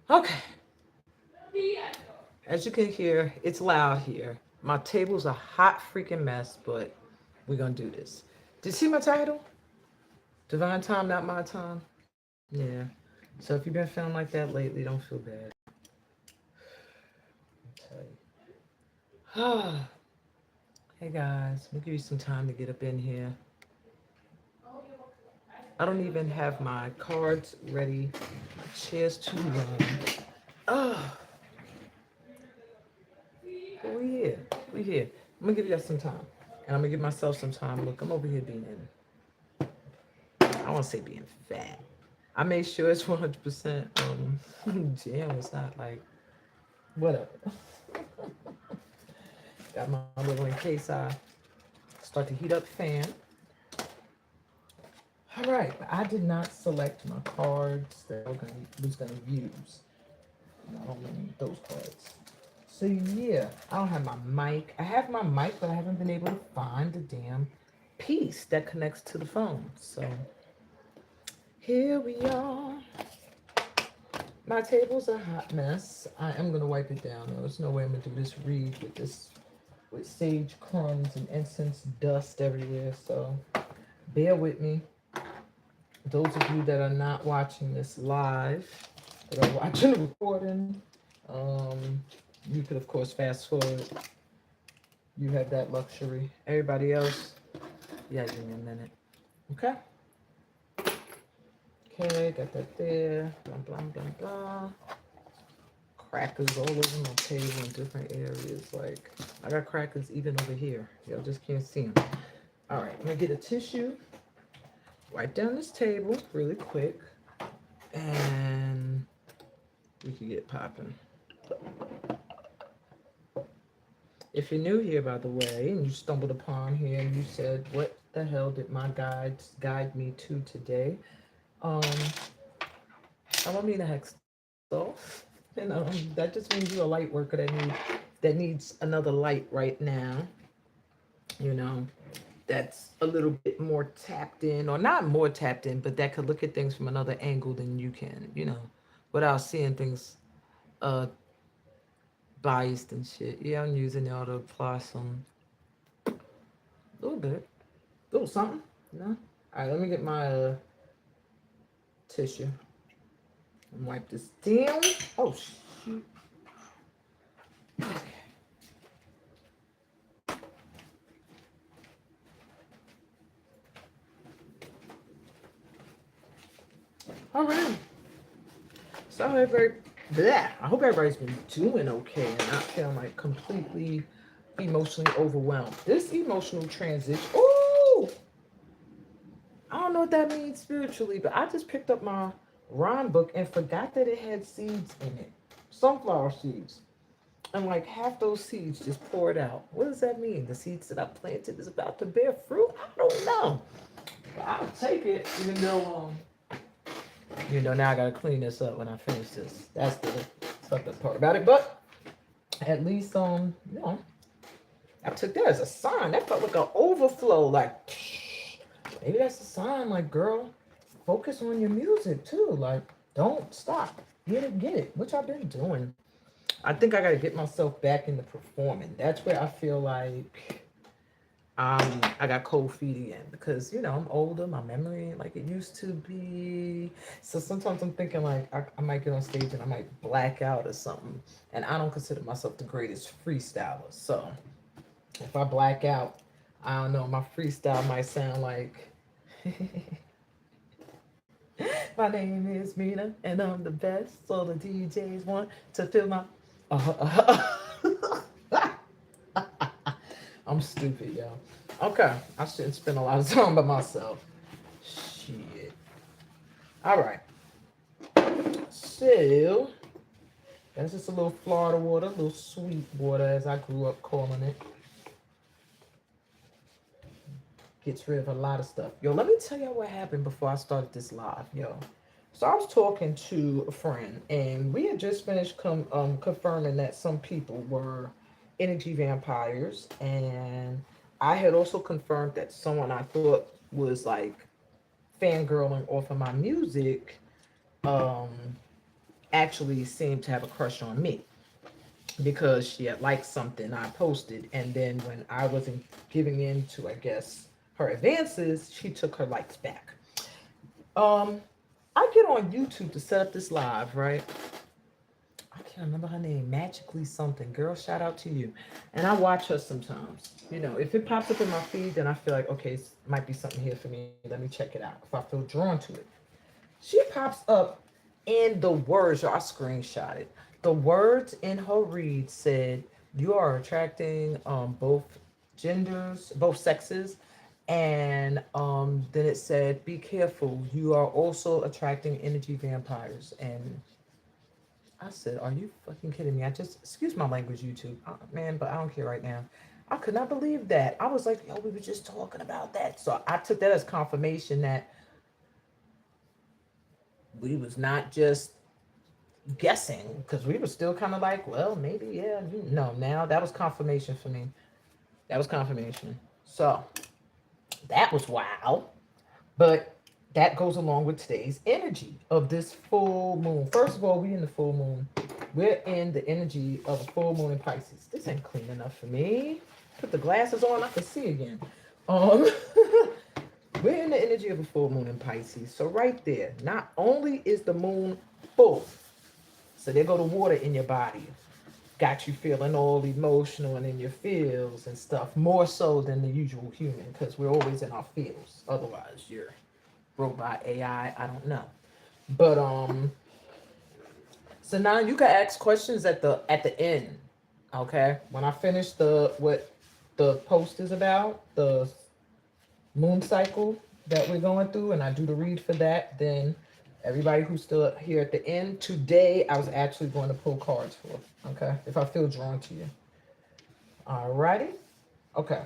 Okay, as you can hear, it's loud here. My table's a hot freaking mess, but we're gonna do this. Did you see my title? Divine time, not my time. Yeah. So if you've been feeling like that lately, don't feel bad. I'll tell you. Hey guys, we'll give you some time to get up in here. I don't even have my cards ready. My chair's too long. Oh, but we here. We here. I'm gonna give you guys some time. And I'm gonna give myself some time. Look, I'm over here being I won't say being fat. I made sure it's 100% jam. It's not like whatever. Got my little in case I start to heat up fan. All right, I did not select my cards that I was gonna use. I don't need those cards. So yeah, I don't have my mic. I have my mic, but I haven't been able to find the damn piece that connects to the phone. So here we are. My table's a hot mess. I am gonna wipe it down though. There's no way I'm gonna do this read with sage crumbs and incense dust everywhere. So bear with me. Those of you that are not watching this live, that are watching the recording, you could of course fast forward. You have that luxury. Everybody else, yeah, give me a minute. Okay. Okay, got that there. Blah blah blah blah. Crackers all over my table in different areas. Like I got crackers even over here. Y'all just can't see them. All right, I'm gonna get a tissue. Wipe down this table really quick, and we can get popping. If you're new here, by the way, and you stumbled upon here and you said, what the hell did my guides guide me to today? Um, I'm Amina Hextall, and that just means you're a light worker that needs another light right now. You know, that's a little bit more tapped in, or not more tapped in, but that could look at things from another angle than you can. You know, without seeing things uh biased and shit. Yeah, I'm using y'all to apply some little bit, little something. You know. All right, let me get my tissue and wipe this down. Oh shoot. All right. So everybody, bleh. I hope everybody's been doing okay and not feeling like completely emotionally overwhelmed. This emotional transition. Oh, I don't know what that means spiritually, but I just picked up my rhyme book and forgot that it had seeds in it, sunflower seeds, and like half those seeds just poured out. What does that mean? The seeds that I planted is about to bear fruit? I don't know. But I'll take it, even though now I gotta clean this up when I finish this. That's the sucked part about it. But at least I took that as a sign. That felt like an overflow. Like maybe that's a sign, like, girl, focus on your music too. Like, don't stop. Get it. Which I've been doing. I think I gotta get myself back into performing. That's where I feel like I got cold feet again because I'm older, my memory ain't like it used to be. So sometimes I'm thinking like I might get on stage and I might black out or something. And I don't consider myself the greatest freestyler. So if I black out, I don't know, my freestyle might sound like my name is Mina and I'm the best. So the DJs want to feel my I'm stupid, yo. Okay, I shouldn't spend a lot of time by myself. Shit. All right. So that's just a little Florida water, a little sweet water, as I grew up calling it. Gets rid of a lot of stuff. Yo, let me tell you what happened before I started this live, yo. So I was talking to a friend, and we had just finished confirming that some people were energy vampires, and I had also confirmed that someone I thought was like fangirling off of my music, um, actually seemed to have a crush on me because she had liked something I posted. And then when I wasn't giving in to, I guess, her advances, she took her likes back. Um, I get on YouTube to set up this live, right? I can't remember her name, Magically something. Girl, shout out to you. And I watch her sometimes. You know, if it pops up in my feed, then I feel like, okay, it might be something here for me. Let me check it out if I feel drawn to it. She pops up in the words, I screenshot it. The words in her read said, you are attracting both genders, both sexes. And then it said, be careful. You are also attracting energy vampires. And I said, are you fucking kidding me? I just, excuse my language, YouTube, man, but I don't care right now. I could not believe that. I was like, yo, we were just talking about that. So I took that as confirmation that we was not just guessing, because we were still kind of like, well, maybe, yeah. No, now that was confirmation for me. That was confirmation. So that was wild. But that goes along with today's energy of this full moon. First of all, we in the full moon. We're in the energy of a full moon in Pisces. This ain't clean enough for me. Put the glasses on, I can see again. Um, we're in the energy of a full moon in Pisces. So right there, not only is the moon full, so there go the water in your body, got you feeling all emotional and in your feels and stuff, more so than the usual human, because we're always in our feels. Otherwise, you're robot AI, I don't know. But so now you can ask questions at the end. Okay? When I finish the what the post is about, the moon cycle that we're going through, and I do the read for that, then everybody who's still here at the end, today I was actually going to pull cards for. Okay? If I feel drawn to you. Alrighty? Okay.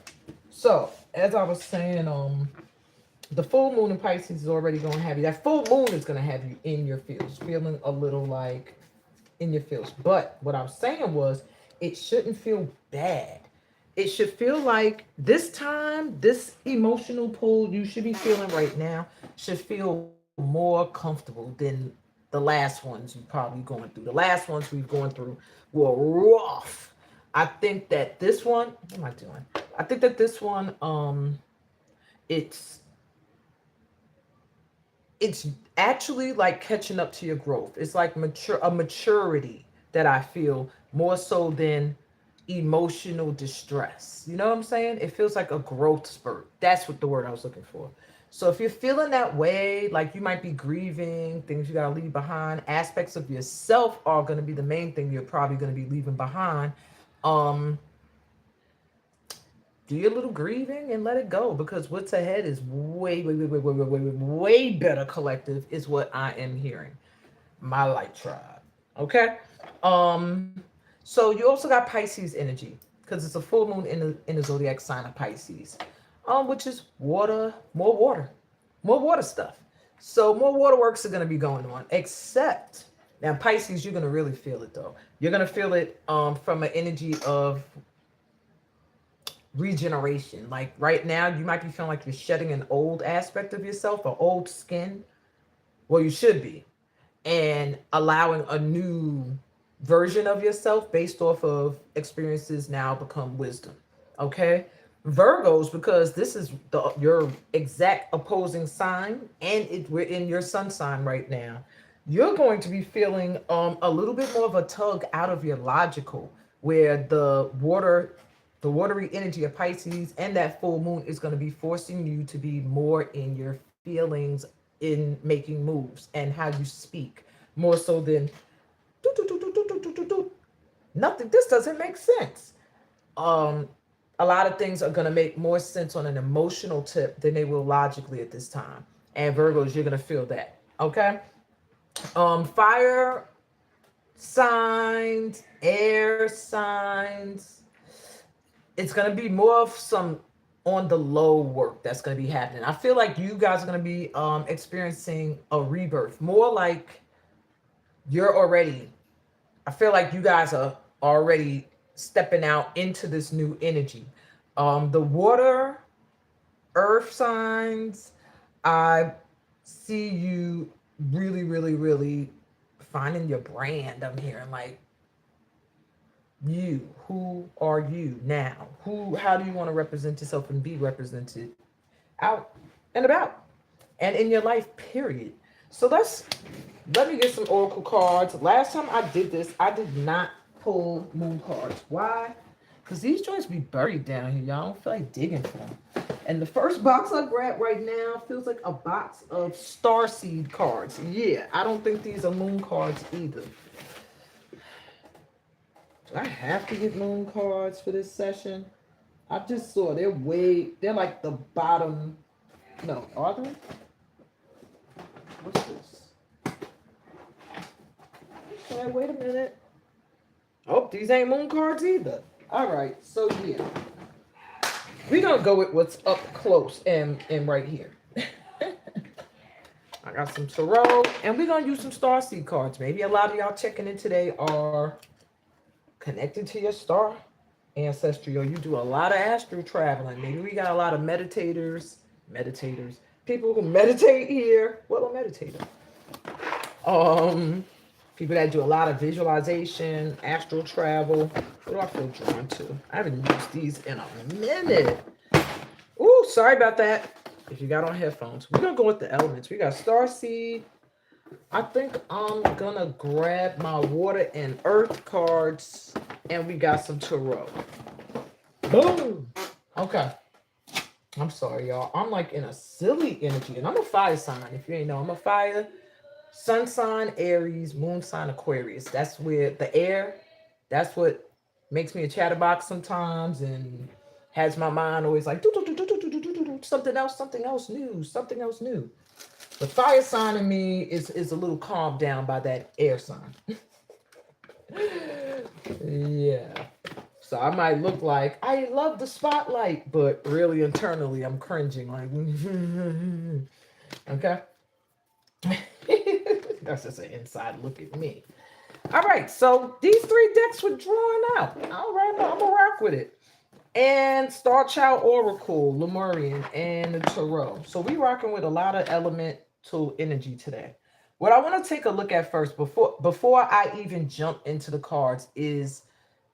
So as I was saying, the full moon in Pisces is already going to have you. That full moon is going to have you in your feels, feeling a little like in your feels. But what I was saying was, it shouldn't feel bad. It should feel like this time, this emotional pull you should be feeling right now should feel more comfortable than the last ones you're probably going through. The last ones we've gone through were rough. I think that this one, what am I doing? I think that this one, it's it's actually like catching up to your growth. It's like a maturity that I feel more so than emotional distress. You know what I'm saying? It feels like a growth spurt. That's what the word I was looking for. So if you're feeling that way, like you might be grieving, things you gotta leave behind, aspects of yourself are gonna be the main thing you're probably gonna be leaving behind. Um, do your little grieving and let it go, because what's ahead is way better. Collective is what I am hearing. My light tribe. Okay. Um. So you also got Pisces energy, because it's a full moon in the zodiac sign of Pisces, which is water, more water stuff. So more waterworks are going to be going on. Except now Pisces, you're going to really feel it though. You're going to feel it from an energy of regeneration. Like right now, you might be feeling like you're shedding an old aspect of yourself, or old skin. Well, you should be, and allowing a new version of yourself based off of experiences now become wisdom. Okay. Virgos, because this is your exact opposing sign, and we're in your sun sign right now. You're going to be feeling a little bit more of a tug out of your logical, where the watery energy of Pisces and that full moon is going to be forcing you to be more in your feelings in making moves and how you speak, more so than do, do, do, do, do, do, do, do, do. Nothing. This doesn't make sense. Um, a lot of things are going to make more sense on an emotional tip than they will logically at this time. And Virgos, you're going to feel that. Okay. Fire signs, air signs, it's going to be more of some on the low work that's going to be happening. I feel like you guys are going to be experiencing a rebirth, more like you're already, I feel like you guys are already stepping out into this new energy. The water, earth signs, I see you really, really, really finding your brand. I'm hearing like you. Who are you now? How do you want to represent yourself and be represented out and about and in your life, period. So let me get some oracle cards. Last time I did this, I did not pull moon cards. Why? Because these joints be buried down here. Y'all don't feel like digging for them. And the first box I grabbed right now feels like a box of starseed cards. Yeah, I don't think these are moon cards either. Do I have to get moon cards for this session? I just saw they're like the bottom. No, are they? What's this? Okay, wait a minute. Oh, these ain't moon cards either. All right, so yeah. We're going to go with what's up close and right here. I got some tarot, and we're going to use some starseed cards. Maybe a lot of y'all checking in today are connected to your star ancestry, or you do a lot of astral traveling. Maybe we got a lot of meditators, people who meditate here. Well, a meditator. People that do a lot of visualization, astral travel. What do I feel drawn to? I haven't used these in a minute. Ooh, sorry about that. If you got on headphones, we're gonna go with the elements. We got starseed. I think I'm gonna grab my water and earth cards, and we got some tarot. Boom. Okay. I'm sorry, y'all. I'm like in a silly energy, and I'm a fire sign. If you ain't know, I'm a fire. Sun sign, Aries, moon sign, Aquarius. That's where the air, that's what makes me a chatterbox sometimes and has my mind always like something else new. The fire sign in me is a little calmed down by that air sign. Yeah. So I might look like I love the spotlight, but really internally I'm cringing like, okay. That's just an inside look at me. All right, so these 3 decks were drawn out. All right, I'm gonna rock with it. And Star Child Oracle, Lemurian, and the Tarot. So we rocking with a lot of elemental energy today. What I want to take a look at first, before I even jump into the cards, is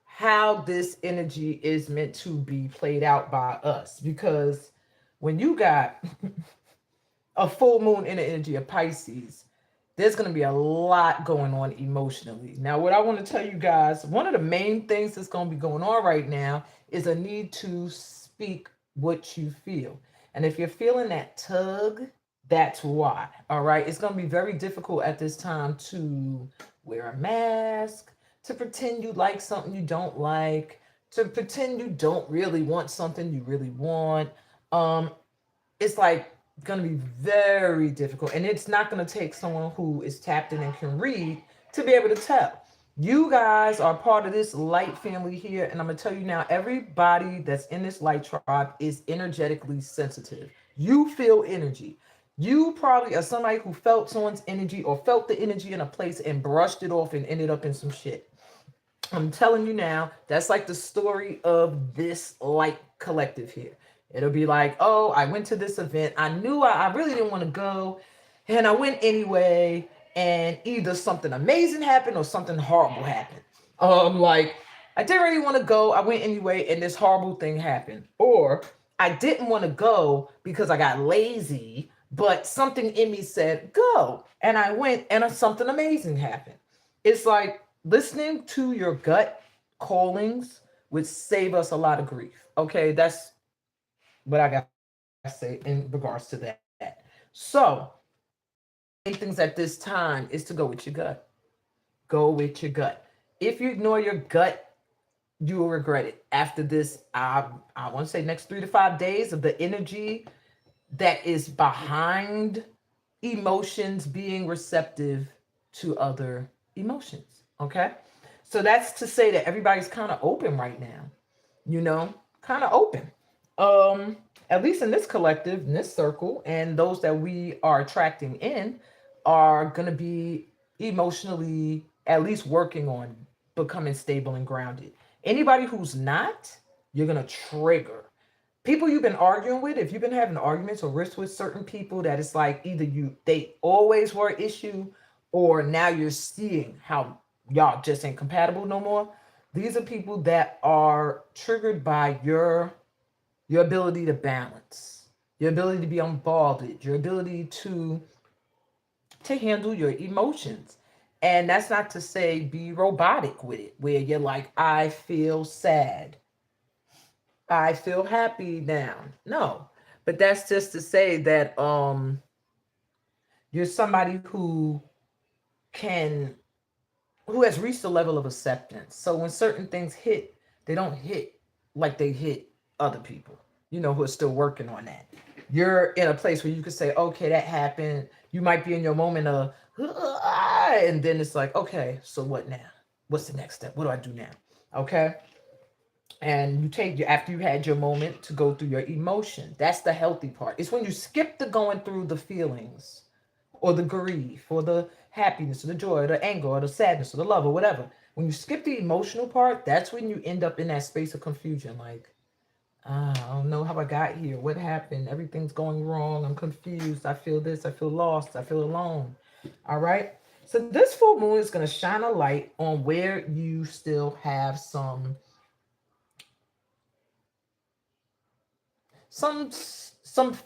how this energy is meant to be played out by us. Because when you got a full moon in the energy of Pisces, there's going to be a lot going on emotionally. Now, what I want to tell you guys, one of the main things that's going to be going on right now is a need to speak what you feel. And if you're feeling that tug, that's why. All right. It's going to be very difficult at this time to wear a mask, to pretend you like something you don't like, to pretend you don't really want something you really want. It's like going to be very difficult, and it's not going to take someone who is tapped in and can read to be able to tell. You guys are part of this light family here, and I'm going to tell you now, everybody that's in this light tribe is energetically sensitive. You feel energy. You probably are somebody who felt someone's energy or felt the energy in a place and brushed it off and ended up in some shit. I'm telling you now, that's like the story of this light collective here. It'll be like, oh, I went to this event. I knew I really didn't want to go, and I went anyway, and either something amazing happened or something horrible happened. Like, I didn't really want to go. I went anyway, and this horrible thing happened. Or I didn't want to go because I got lazy, but something in me said, go. And I went, and something amazing happened. It's like listening to your gut callings would save us a lot of grief. Okay, that's what I got to say in regards to that. So, things at this time is to go with your gut. Go with your gut. If you ignore your gut, you will regret it. After this, I want to say next 3 to 5 days of the energy that is behind emotions being receptive to other emotions. Okay? So that's to say that everybody's kind of open right now. Kind of open. At least in this collective, in this circle, and those that we are attracting in are going to be emotionally at least working on becoming stable and grounded. Anybody who's not, you're going to trigger. People you've been arguing with, if you've been having arguments or rifts with certain people, that it's like either they always were an issue, or now you're seeing how y'all just ain't compatible no more. These are people that are triggered by your ability to balance, your ability to be unbothered, your ability to handle your emotions. And that's not to say be robotic with it, where you're like, I feel sad, I feel happy now. No. But that's just to say that you're somebody can who has reached a level of acceptance. So when certain things hit, they don't hit like they hit other people, who are still working on that. You're in a place where you can say, okay, that happened. You might be in your moment of, and then it's like, okay, so what now? What's the next step? What do I do now? Okay. And you take your, after you had your moment to go through your emotion. That's the healthy part. It's when you skip the going through the feelings or the grief or the happiness or the joy or the anger or the sadness or the love or whatever. When you skip the emotional part, that's when you end up in that space of confusion. Like, I don't know how I got here. What happened? Everything's going wrong. I'm confused. I feel this. I feel lost. I feel alone. All right. So this full moon is going to shine a light on where you still have some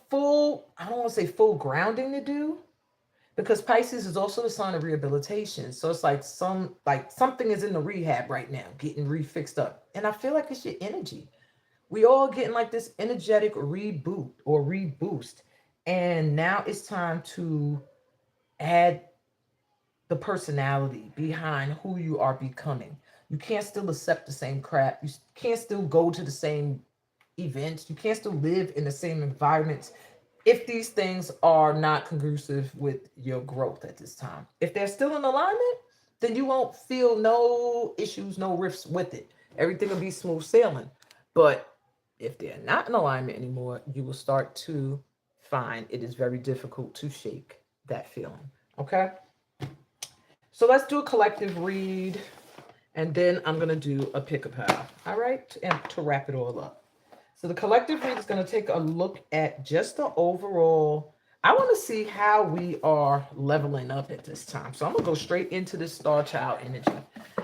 full, I don't want to say full grounding to do, because Pisces is also the sign of rehabilitation. So it's like something is in the rehab right now, getting refixed up. And I feel like it's your energy. We all getting like this energetic reboot or reboost. And now it's time to add the personality behind who you are becoming. You can't still accept the same crap. You can't still go to the same events. You can't still live in the same environments if these things are not conducive with your growth at this time. If they're still in alignment, then you won't feel no issues, no rifts with it. Everything will be smooth sailing. But if they're not in alignment anymore, you will start to find it is very difficult to shake that feeling. Okay? So let's do a collective read, and then I'm going to do a pick a pal. All right? And to wrap it all up. So the collective read is going to take a look at just the overall. I want to see how we are leveling up at this time. So I'm going to go straight into this star child energy.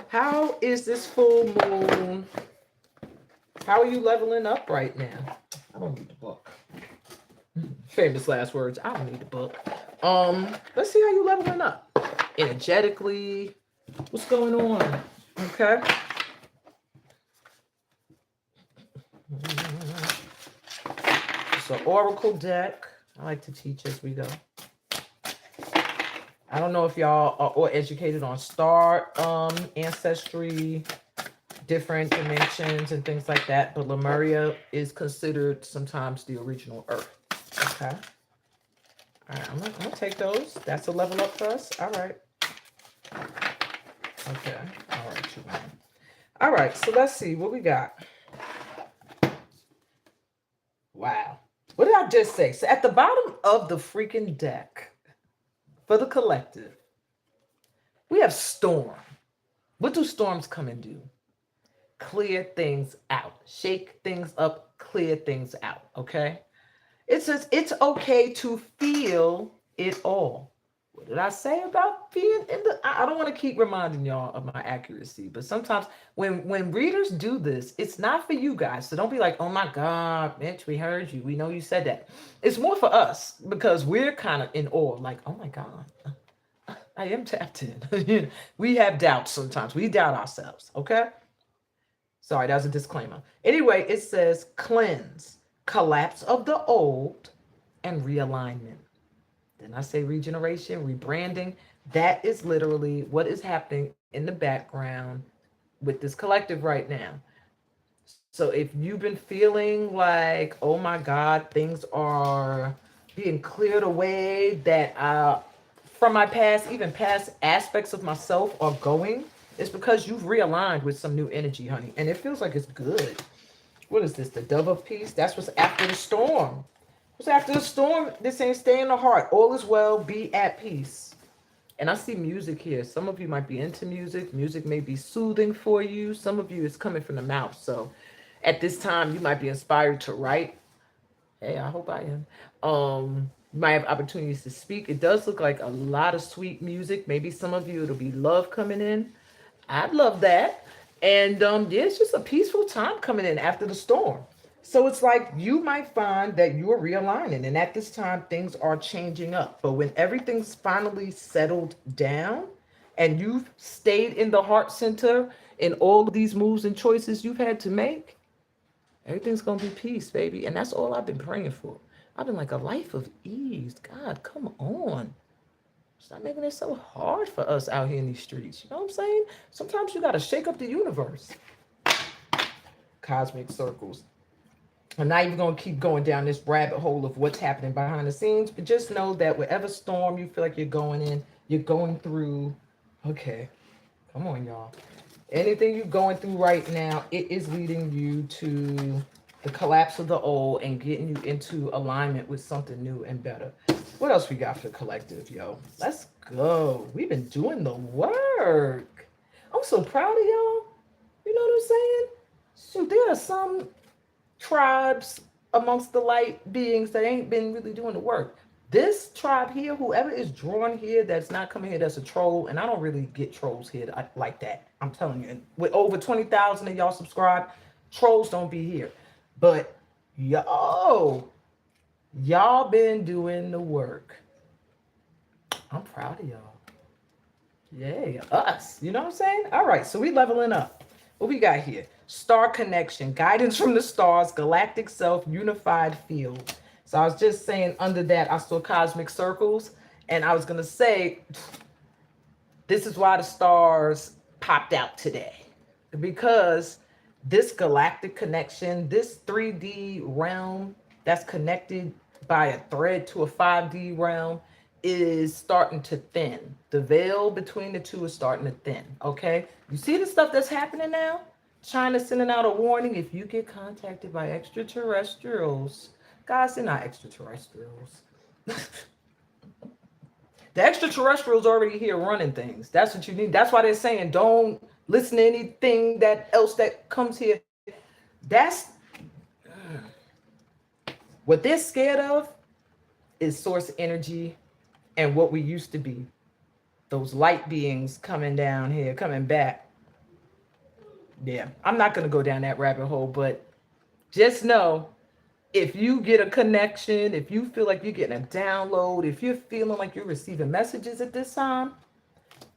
How is this full moon? How are you leveling up right now? I don't need the book. Famous last words. I don't need the book. Let's see how you leveling up. Energetically. What's going on? Okay. It's an oracle deck. I like to teach as we go. I don't know if y'all are all educated on star ancestry, different dimensions and things like that, but Lemuria is considered sometimes the original Earth. Okay. All right, I'm gonna take those. That's a level up for us. All right. Okay. All right, you. All right, so let's see what we got. Wow. What did I just say? So at the bottom of the freaking deck for the collective, we have storm. What do storms come and do? Clear things out, shake things up, clear things out. Okay. It says it's okay to feel it all. What did I say about being in the? I don't want to keep reminding y'all of my accuracy, but sometimes when readers do this, it's not for you guys. So don't be like, oh my God, bitch, we heard you. We know you said that. It's more for us because we're kind of in awe, like, oh my God, I am tapped in. We have doubts sometimes. We doubt ourselves. Okay. Sorry, that was a disclaimer. Anyway, it says cleanse, collapse of the old, and realignment. Then I say regeneration, rebranding. That is literally what is happening in the background with this collective right now. So if you've been feeling like, oh my God, things are being cleared away, that from my past, even past aspects of myself are going, it's because you've realigned with some new energy, honey. And it feels like it's good. What is this? The dove of peace? That's what's after the storm. What's after the storm? This ain't stay in the heart. All is well, be at peace. And I see music here. Some of you might be into music. Music may be soothing for you. Some of you is coming from the mouth. So at this time, you might be inspired to write. Hey, I hope I am. You might have opportunities to speak. It does look like a lot of sweet music. Maybe some of you, it'll be love coming in. I'd love that. And yeah, it's just a peaceful time coming in after the storm. So it's like you might find that you're realigning, and at this time, things are changing up. But when everything's finally settled down and you've stayed in the heart center in all of these moves and choices you've had to make, everything's going to be peace, baby. And that's all I've been praying for. I've been like, a life of ease. God, come on. Stop making it so hard for us out here in these streets. You know what I'm saying? Sometimes you got to shake up the universe. Cosmic circles. I'm not even going to keep going down this rabbit hole of what's happening behind the scenes, but just know that whatever storm you feel like you're going in, you're going through. Okay, come on, y'all. Anything you're going through right now, it is leading you to the collapse of the old and getting you into alignment with something new and better. What else we got for collective, yo? Let's go. We've been doing the work. I'm so proud of y'all. You know what I'm saying? Shoot, there are some tribes amongst the light beings that ain't been really doing the work. This tribe here, whoever is drawn here, that's not coming here, that's a troll, and I don't really get trolls here like that. I'm telling you, and with over 20,000 of y'all subscribed, trolls don't be here. But y'all been doing the work. I'm proud of y'all. Yay, us. You know what I'm saying? All right, so we leveling up. What we got here? Star connection, guidance from the stars, galactic self, unified field. So I was just saying under that, I saw cosmic circles. And I was going to say, this is why the stars popped out today. Because this galactic connection, this 3D realm that's connected by a thread to a 5D realm is starting to thin. The veil between the two is starting to thin, okay? You see the stuff that's happening now? China sending out a warning, if you get contacted by extraterrestrials, guys, they're not extraterrestrials. The extraterrestrials already here running things. That's what you need. That's why they're saying don't listen to anything that else that comes here. That's what they're scared of is source energy and what we used to be. Those light beings coming down here, coming back. Yeah, I'm not going to go down that rabbit hole, but just know if you get a connection, if you feel like you're getting a download, if you're feeling like you're receiving messages at this time,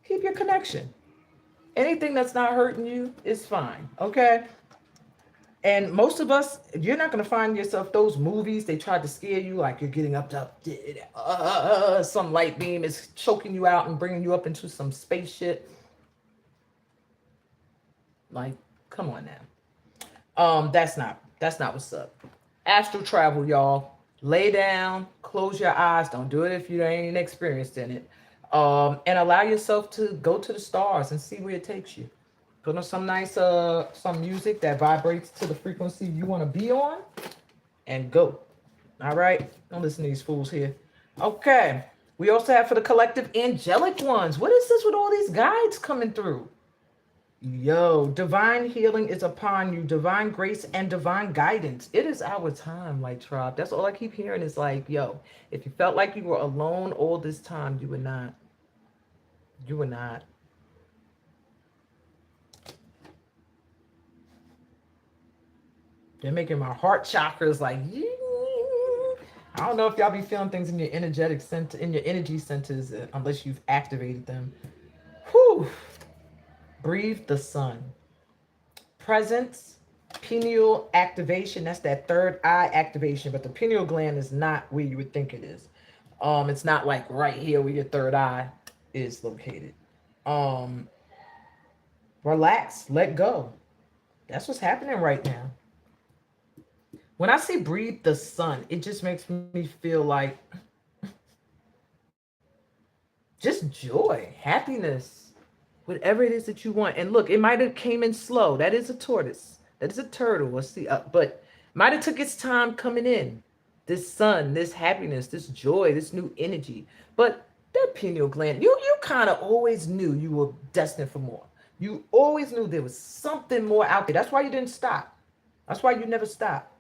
keep your connection. Anything that's not hurting you is fine, okay? And most of us, you're not going to find yourself those movies, they tried to scare you like you're getting up to some light beam is choking you out and bringing you up into some spaceship. Like, come on now. That's not what's up. Astral travel, y'all. Lay down, close your eyes. Don't do it if you ain't experienced in it. And allow yourself to go to the stars and see where it takes you. Put on some nice some music that vibrates to the frequency you want to be on and go. All right? Don't listen to these fools here. Okay. We also have for the collective angelic ones. What is this with all these guides coming through? Yo, divine healing is upon you, divine grace and divine guidance. It is our time, like tribe. That's all I keep hearing is like, yo, if you felt like you were alone all this time, you were not. You were not. They're making my heart chakras like, I don't know if y'all be feeling things in your energetic center, in your energy centers, unless you've activated them. Whew. Breathe the sun. Presence, pineal activation. That's that third eye activation, but the pineal gland is not where you would think it is. It's not like right here where your third eye is located. Relax, let go. That's what's happening right now. When I say breathe the sun, it just makes me feel like just joy, happiness, whatever it is that you want. And look, it might have came in slow. That is a tortoise. That is a turtle. Let's see. But might have took its time coming in. This sun, this happiness, this joy, this new energy. But that pineal gland, you kind of always knew you were destined for more. You always knew there was something more out there. That's why you didn't stop. That's why you never stopped.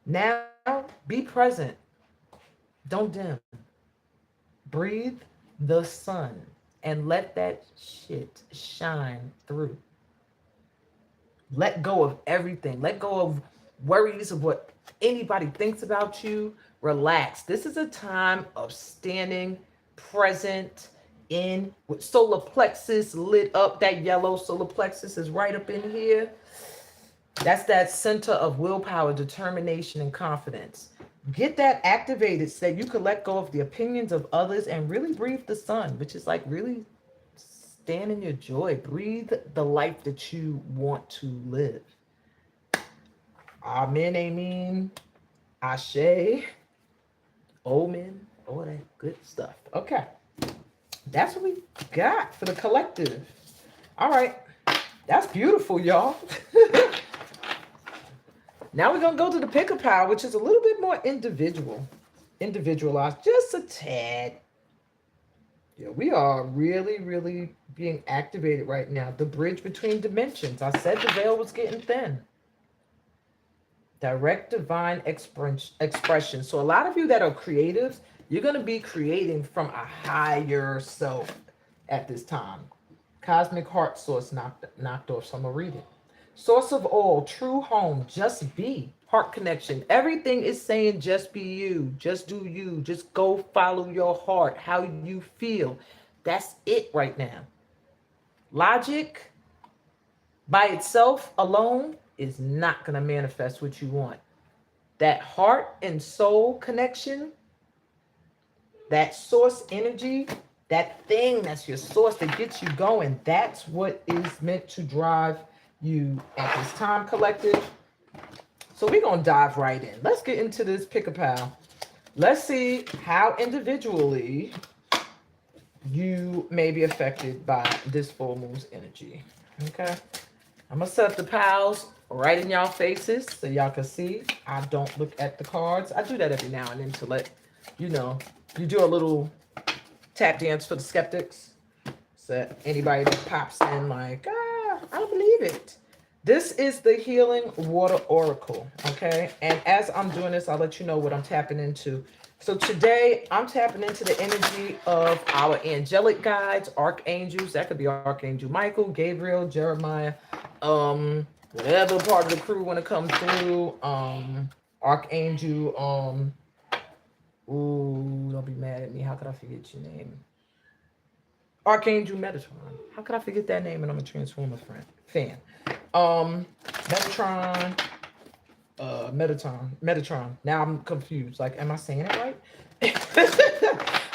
Now, be present. Don't dim. Breathe the sun and let that shit shine through. Let go of everything. Let go of worries of what anybody thinks about you. Relax. This is a time of standing present in with solar plexus lit up. That yellow solar plexus is right up in here. That's that center of willpower, determination, and confidence. Get that activated so that you can let go of the opinions of others and really breathe the sun, which is like really stand in your joy. Breathe the life that you want to live. Amen, amen, ashe, omen, all that good stuff. Okay, that's what we got for the collective. All right, that's beautiful, y'all. Now we're gonna go to the pick-a-pile, which is a little bit more individualized, just a tad. Yeah, we are really, really being activated right now. The bridge between dimensions. I said the veil was getting thin. Direct divine expression. So a lot of you that are creatives, you're going to be creating from a higher self at this time. Cosmic heart source knocked off, so I'm going to read it. Source of all, true home, just be. Heart connection. Everything is saying just be you. Just do you. Just go follow your heart, how you feel. That's it right now. Logic by itself alone is not going to manifest what you want. That heart and soul connection, that source energy, that thing that's your source that gets you going, that's what is meant to drive you at this time, collective. So we're going to dive right in. Let's get into this pick-a-pile. Let's see how individually you may be affected by this full moon's energy. Okay. I'm going to set the piles right in y'all faces so y'all can see. I don't look at the cards. I do that every now and then to let you know. You do a little tap dance for the skeptics. So anybody that pops in like, I don't believe it. This is the Healing Water Oracle, okay? And as I'm doing this, I'll let you know what I'm tapping into. So today, I'm tapping into the energy of our angelic guides, archangels. That could be Archangel Michael, Gabriel, Jeremiah, whatever part of the crew when it comes through. Archangel, ooh, don't be mad at me. How could I forget your name? Archangel Metatron. How could I forget that name? And I'm a Transformer fan. Metatron. Now I'm confused. Like, am I saying it right?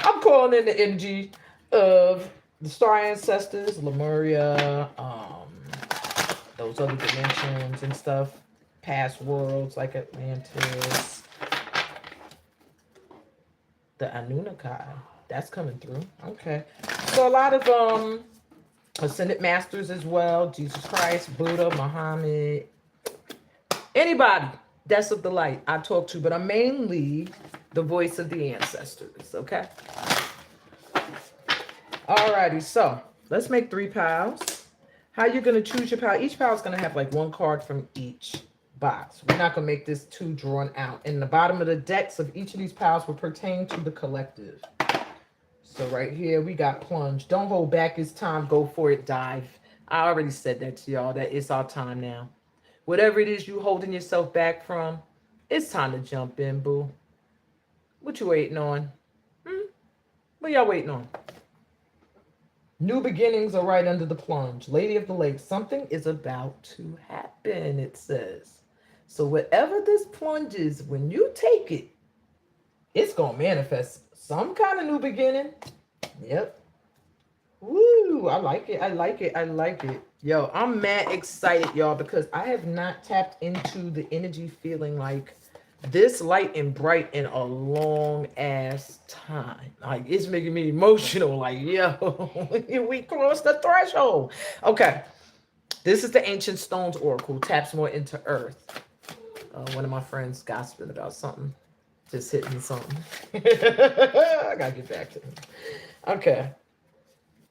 I'm calling in the energy of the star ancestors, Lemuria, those other dimensions and stuff, past worlds like Atlantis, the Anunnaki. That's coming through. Okay. So a lot of ascended masters as well. Jesus Christ, Buddha, Muhammad. Anybody that's of the light I talk to, but I'm mainly the voice of the ancestors. Okay. Alrighty. So let's make 3 piles. How you're going to choose your pile? Each pile is going to have like 1 card from each box. We're not going to make this too drawn out. And the bottom of the decks of each of these piles will pertain to the collective. So right here, we got plunge. Don't hold back. It's time. Go for it. Dive. I already said that to y'all, that it's our time now. Whatever it is you holding yourself back from, it's time to jump in, boo. What you waiting on? What y'all waiting on? New beginnings are right under the plunge. Lady of the Lake, something is about to happen, it says. So whatever this plunge is, when you take it, it's going to manifest some kind of new beginning. Yep. Woo, I like it. I like it. I like it. Yo, I'm mad excited, y'all, because I have not tapped into the energy feeling like this light and bright in a long ass time. Like, it's making me emotional. Like, yo, we crossed the threshold. Okay. This is the Ancient Stones Oracle. Taps more into earth. One of my friends gossiping about something. Just hitting something. I gotta get back to him. Okay.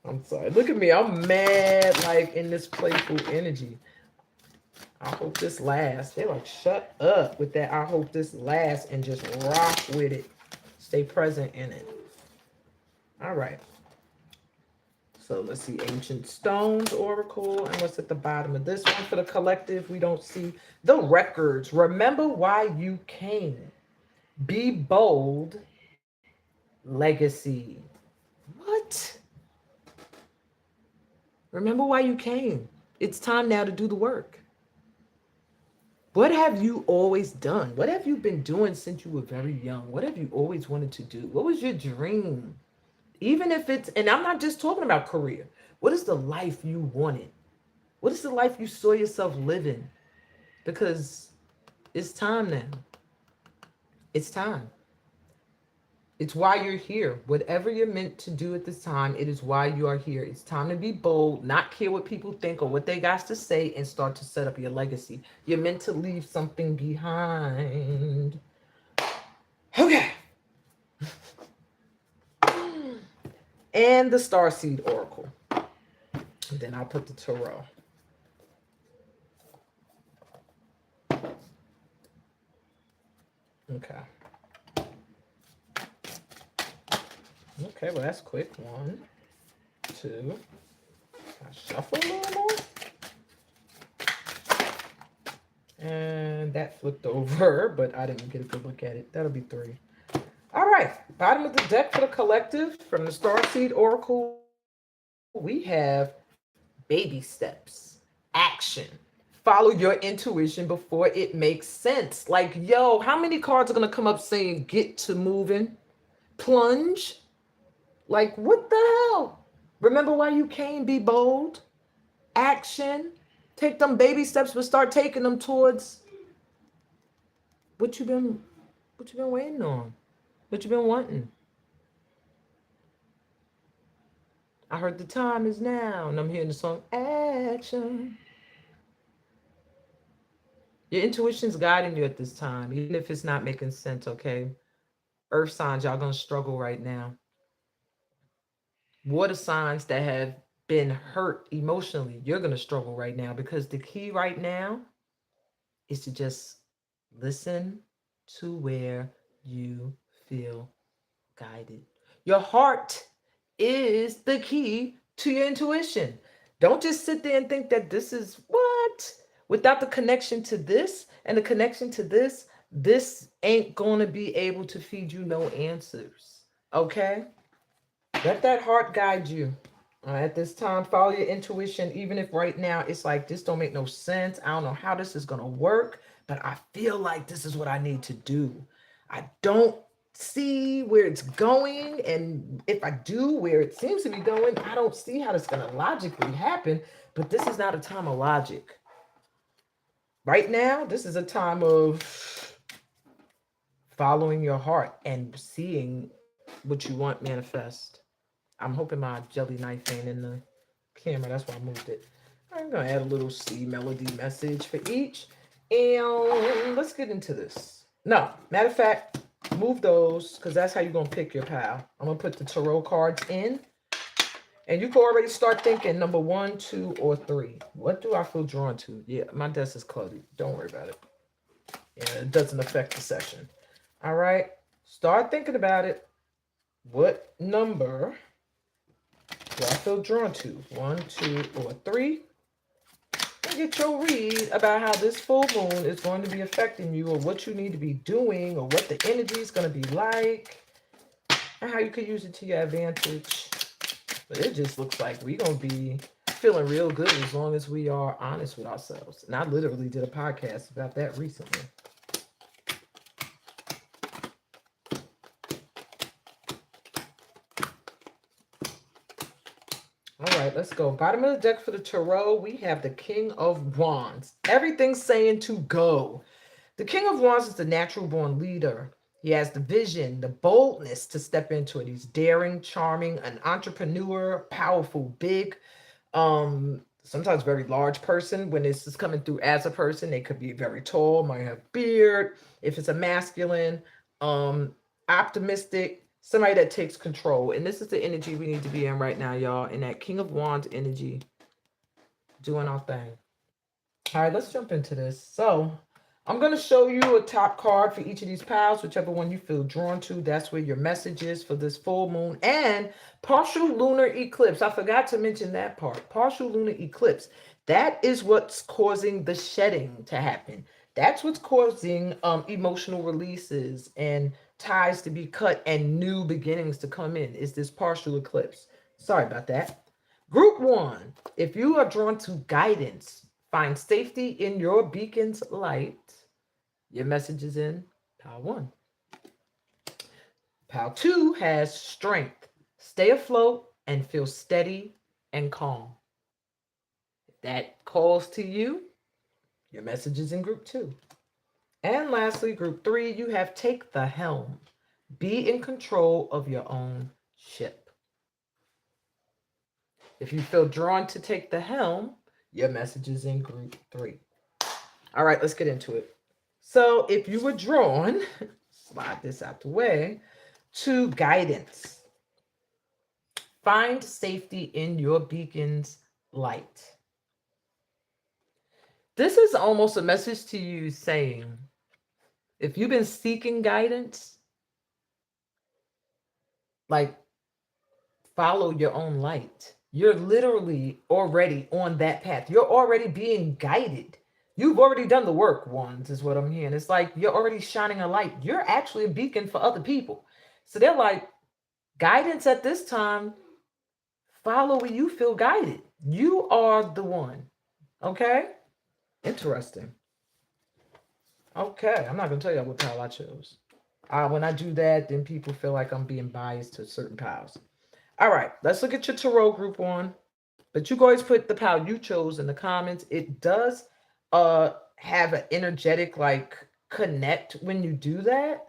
I'm sorry. Look at me. I'm mad, like, in this playful energy. I hope this lasts. They're like, shut up with that. I hope this lasts and just rock with it. Stay present in it. All right. So let's see, Ancient Stones Oracle. And what's at the bottom of this one for the collective? We don't see the records. Remember why you came. Be bold. Legacy. What? Remember why you came. It's time now to do the work. What have you always done? What have you been doing since you were very young? What have you always wanted to do? What was your dream? Even if it's, and I'm not just talking about career. What is the life you wanted? What is the life you saw yourself living? Because it's time now. It's time. It's why you're here. Whatever you're meant to do at this time, it is why you are here. It's time to be bold, not care what people think or what they got to say, and start to set up your legacy. You're meant to leave something behind. Okay. And the Starseed Oracle. And then I'll put the Tarot. Okay. Okay, well, that's quick. 1, 2. I shuffle a little more. And that flipped over, but I didn't get a good look at it. That'll be 3. All right, bottom of the deck for the collective from the Starseed Oracle, we have baby steps, action. Follow your intuition before it makes sense. Like, yo, how many cards are going to come up saying get to moving? Plunge? Like, what the hell? Remember why you came, be bold. Action. Take them baby steps, but start taking them towards what you been waiting on. What you been wanting. I heard the time is now, and I'm hearing the song Action. Your intuition's guiding you at this time, even if it's not making sense, okay? Earth signs, y'all gonna struggle right now. Water signs that have been hurt emotionally, you're gonna struggle right now, because the key right now is to just listen to where you feel guided. Your heart is the key to your intuition. Don't just sit there and think that this is what? Without the connection to this and the connection to this ain't going to be able to feed you no answers. Okay? Let that heart guide you. At this time, follow your intuition, even if right now it's like, this don't make no sense. I don't know how this is going to work, but I feel like this is what I need to do. I don't see where it's going, and if I do where it seems to be going, I don't see how it's going to logically happen, but this is not a time of logic. Right now, this is a time of following your heart and seeing what you want manifest. I'm hoping my jelly knife ain't in the camera. That's why I moved it. I'm going to add a little C melody message for each. And let's get into this. No, matter of fact, move those, because that's how you're going to pick your pile. I'm going to put the tarot cards in. And you can already start thinking number 1, 2, or 3. What do I feel drawn to? Yeah, my desk is cluttered. Don't worry about it. Yeah, it doesn't affect the session. All right. Start thinking about it. What number do I feel drawn to? 1, 2, or 3? And get your read about how this full moon is going to be affecting you, or what you need to be doing, or what the energy is going to be like, and how you can use it to your advantage. But it just looks like we're going to be feeling real good as long as we are honest with ourselves. And I literally did a podcast about that recently. All right, let's go. Bottom of the deck for the tarot, we have the King of Wands. Everything's saying to go. The King of Wands is the natural born leader. He has the vision, the boldness to step into it. He's daring, charming, an entrepreneur, powerful, big, sometimes very large person. When this is coming through as a person, they could be very tall, might have beard. If it's a masculine, optimistic, somebody that takes control. And this is the energy we need to be in right now, y'all. In that King of Wands energy, doing our thing. All right, let's jump into this. So I'm going to show you a top card for each of these piles, whichever one you feel drawn to. That's where your message is for this full moon and partial lunar eclipse. I forgot to mention that part. Partial lunar eclipse. That is what's causing the shedding to happen. That's what's causing emotional releases and ties to be cut and new beginnings to come in, is this partial eclipse. Sorry about that. Group 1, if you are drawn to guidance, find safety in your beacon's light. Your message is in pile 1. Pile 2 has strength. Stay afloat and feel steady and calm. If that calls to you, your message is in group 2. And lastly, group 3, you have take the helm. Be in control of your own ship. If you feel drawn to take the helm, your message is in group 3. All right, let's get into it. So if you were drawn, slide this out the way, to guidance, find safety in your beacon's light. This is almost a message to you saying, if you've been seeking guidance, like, follow your own light. You're literally already on that path. You're already being guided. You've already done the work, ones, is what I'm hearing. It's like you're already shining a light. You're actually a beacon for other people. So they're like, guidance at this time, follow where you feel guided. You are the one. Okay? Interesting. Okay, I'm not going to tell you what pile I chose. When I do that, then people feel like I'm being biased to certain piles. All right, let's look at your tarot group 1. But you guys put the pile you chose in the comments. It does have an energetic like connect when you do that,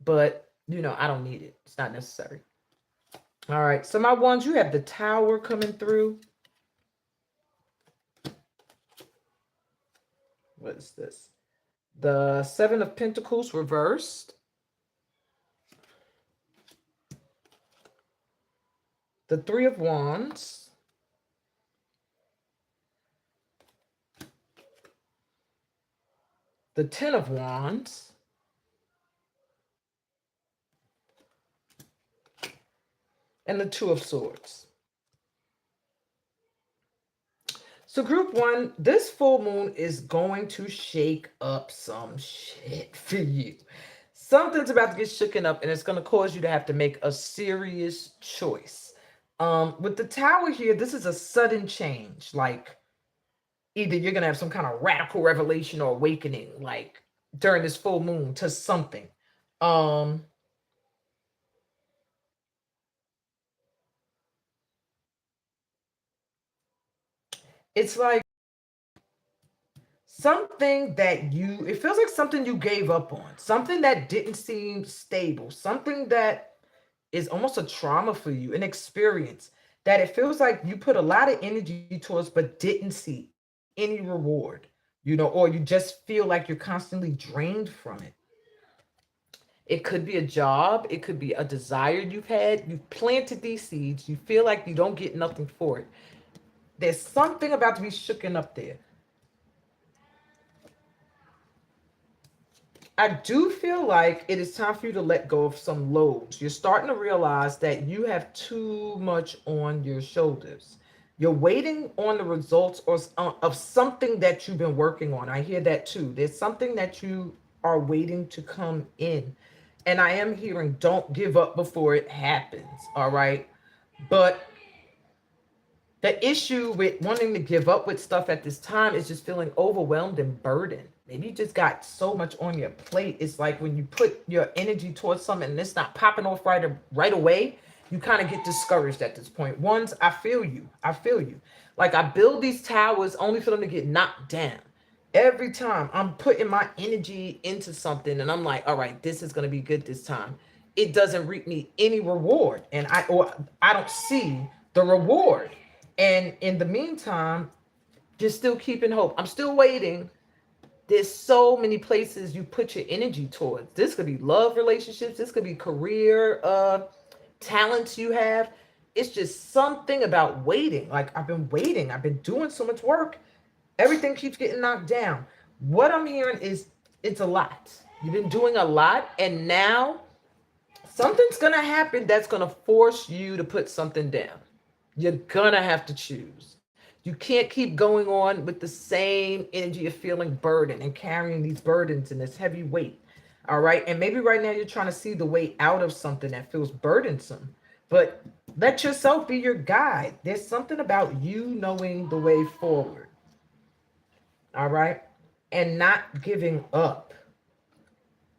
but you know, I don't need it. It's not necessary. All right, so my ones, you have the Tower coming through. What is this? The 7 of Pentacles reversed. The 3 of Wands. The 10 of Wands. And the 2 of Swords. So group 1, this full moon is going to shake up some shit for you. Something's about to get shooken up, and it's going to cause you to have to make a serious choice. With the Tower here, this is a sudden change. Like, either you're going to have some kind of radical revelation or awakening, like, during this full moon to something. It's like something that it feels like something you gave up on, something that didn't seem stable, something that is almost a trauma for you, an experience that it feels like you put a lot of energy towards but didn't see any reward, you know, or you just feel like you're constantly drained from it. It could be a job. It could be a desire you've had. You've planted these seeds. You feel like you don't get nothing for it. There's something about to be shooken up there. I do feel like it is time for you to let go of some loads. You're starting to realize that you have too much on your shoulders. You're waiting on the results of something that you've been working on. I hear that too. There's something that you are waiting to come in. And I am hearing, don't give up before it happens. All right. But the issue with wanting to give up with stuff at this time is just feeling overwhelmed and burdened. Maybe you just got so much on your plate. It's like when you put your energy towards something and it's not popping off right away, you kind of get discouraged at this point. Ones, I feel you. I feel you. Like, I build these towers only for them to get knocked down. Every time I'm putting my energy into something and I'm like, all right, this is going to be good this time, it doesn't reap me any reward. And I don't see the reward. And in the meantime, just still keeping hope. I'm still waiting. There's so many places you put your energy towards. This could be love relationships. This could be career talents you have. It's just something about waiting. Like, I've been waiting. I've been doing so much work. Everything keeps getting knocked down. What I'm hearing is it's a lot. You've been doing a lot, and now something's going to happen that's going to force you to put something down. You're going to have to choose. You can't keep going on with the same energy of feeling burdened and carrying these burdens and this heavy weight. All right. And maybe right now you're trying to see the way out of something that feels burdensome, but let yourself be your guide. There's something about you knowing the way forward. All right. And not giving up.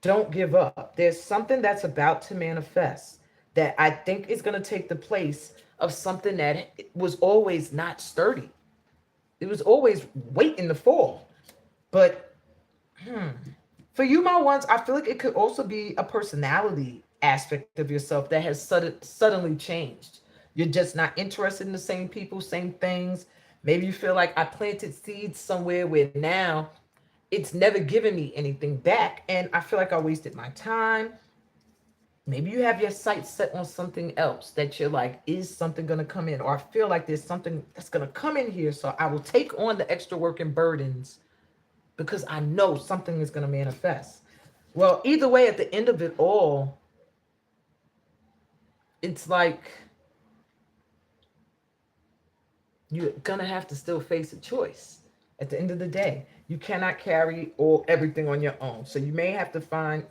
Don't give up. There's something that's about to manifest that I think is going to take the place of something that was always not sturdy. It was always waiting to fall. But for you, my ones, I feel like it could also be a personality aspect of yourself that has suddenly changed. You're just not interested in the same people, same things. Maybe you feel like I planted seeds somewhere where now it's never given me anything back. And I feel like I wasted my time. Maybe you have your sights set on something else that you're like, is something going to come in? Or I feel like there's something that's going to come in here. So I will take on the extra work and burdens because I know something is going to manifest. Well, either way, at the end of it all, it's like you're going to have to still face a choice. At the end of the day, you cannot carry all everything on your own. So you may find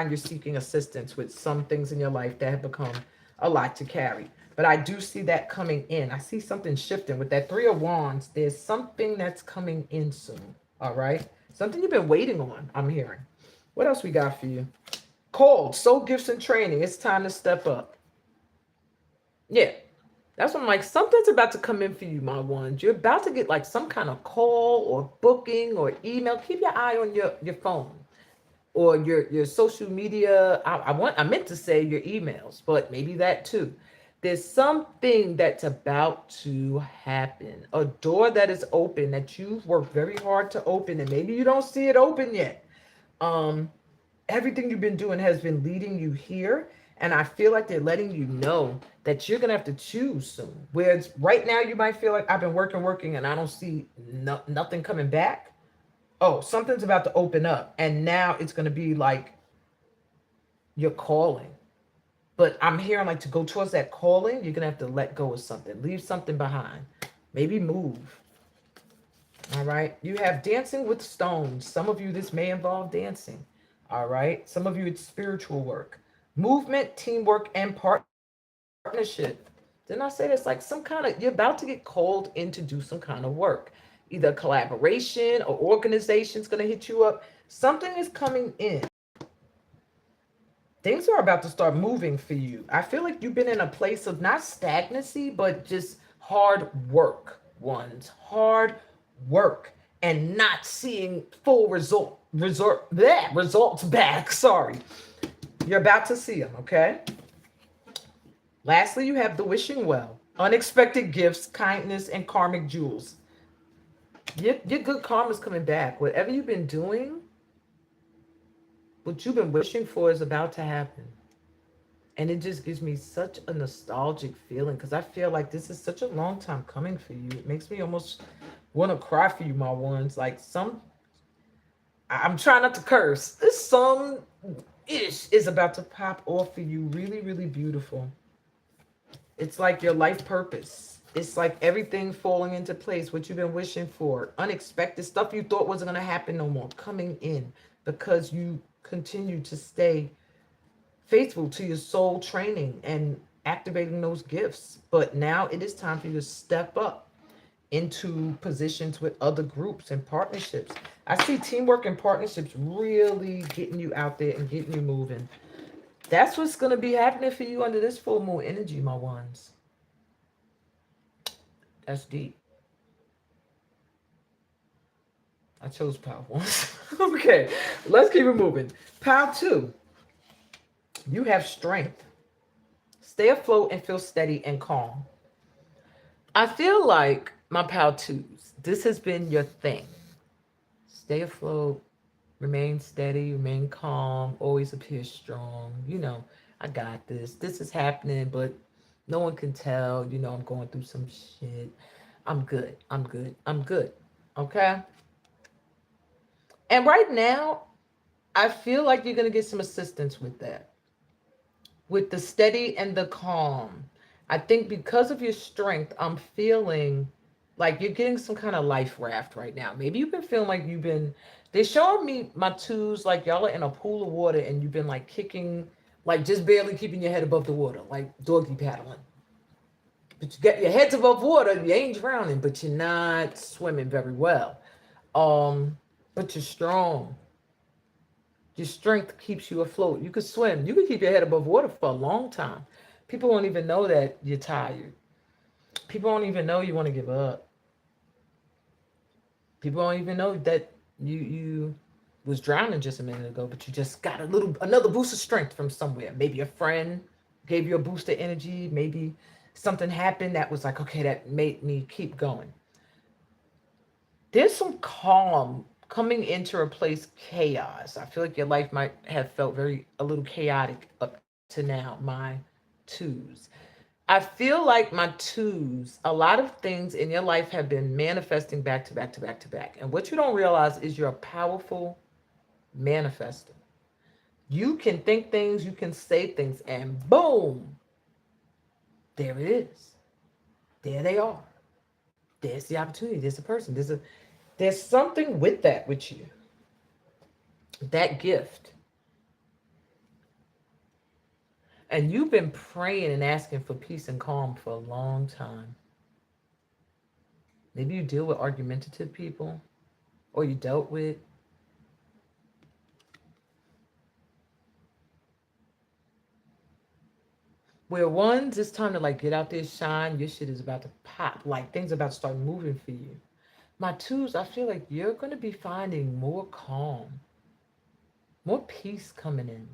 you're seeking assistance with some things in your life that have become a lot to carry. But I do see that coming in. I see something shifting with that 3 of Wands. There's something that's coming in soon. All right. Something you've been waiting on, I'm hearing. What else we got for you? Cold, soul gifts and training. It's time to step up. Yeah. That's what I'm like. Something's about to come in for you, my ones. You're about to get like some kind of call or booking or email. Keep your eye on your phone or your social media. I meant to say your emails, but maybe that too. There's something that's about to happen. A door that is open that you've worked very hard to open, and maybe you don't see it open yet. Um, Everything you've been doing has been leading you here. And I feel like they're letting you know that you're going to have to choose soon. Whereas right now you might feel like I've been working, and I don't see nothing coming back. Oh, something's about to open up. And now it's going to be like you're calling. But I'm hearing like to go towards that calling, you're going to have to let go of something, leave something behind, maybe move. All right. You have dancing with stones. Some of you, this may involve dancing. All right. Some of you, it's spiritual work, movement, teamwork, and partnership. Didn't I say this? Like some kind of, you're about to get called in to do some kind of work. Either collaboration or organization's going to hit you up. Something is coming in. Things are about to start moving for you. I feel like you've been in a place of not stagnancy, but just hard work, ones. Hard work and not seeing full results back. Sorry. You're about to see them, okay? Lastly, you have the wishing well. Unexpected gifts, kindness, and karmic jewels. Your good karma's coming back. Whatever you've been doing, what you've been wishing for is about to happen. And it just gives me such a nostalgic feeling because I feel like this is such a long time coming for you. It makes me almost want to cry for you, my ones. Like I'm trying not to curse. This some ish is about to pop off for you. Really, really beautiful. It's like your life purpose. It's like everything falling into place, what you've been wishing for, unexpected stuff you thought wasn't going to happen no more, coming in because you continue to stay faithful to your soul training and activating those gifts. But now it is time for you to step up into positions with other groups and partnerships. I see teamwork and partnerships really getting you out there and getting you moving. That's what's going to be happening for you under this full moon energy, my ones. That's deep. I chose pile one. Okay, let's keep it moving. Pile two, you have strength. Stay afloat and feel steady and calm. I feel like my pile twos, this has been your thing. Stay afloat, remain steady, remain calm, always appear strong. I got this. This is happening, but no one can tell. I'm going through some shit. I'm good. I'm good. I'm good. Okay? And right now, I feel like you're going to get some assistance with that, with the steady and the calm. I think because of your strength, I'm feeling like you're getting some kind of life raft right now. Maybe you've been feeling like they're showing me my twos, like y'all are in a pool of water and you've been like kicking, like just barely keeping your head above the water, like doggy paddling. But you got your heads above water, you ain't drowning, but you're not swimming very well. Um, but you're strong. Your strength keeps you afloat. You could swim. You could keep your head above water for a long time. People won't even know that you're tired. People won't even know you want to give up. People won't even know that you was drowning just a minute ago, but you just got another boost of strength from somewhere. Maybe a friend gave you a boost of energy. Maybe something happened that was like, okay, that made me keep going. There's some calm coming into replace chaos. I feel like your life might have felt a little chaotic up to now, my twos. I feel like my twos, a lot of things in your life have been manifesting back to back to back to back. And what you don't realize is you're a powerful manifester. You can think things, you can say things, and boom, there it is. There they are. There's the opportunity. There's a person. There's something with that with you. That gift. And you've been praying and asking for peace and calm for a long time. Maybe you deal with argumentative people, or you dealt with. Where ones, it's time to like get out there, shine. Your shit is about to pop. Like things are about to start moving for you. My twos, I feel like you're going to be finding more calm, more peace coming in,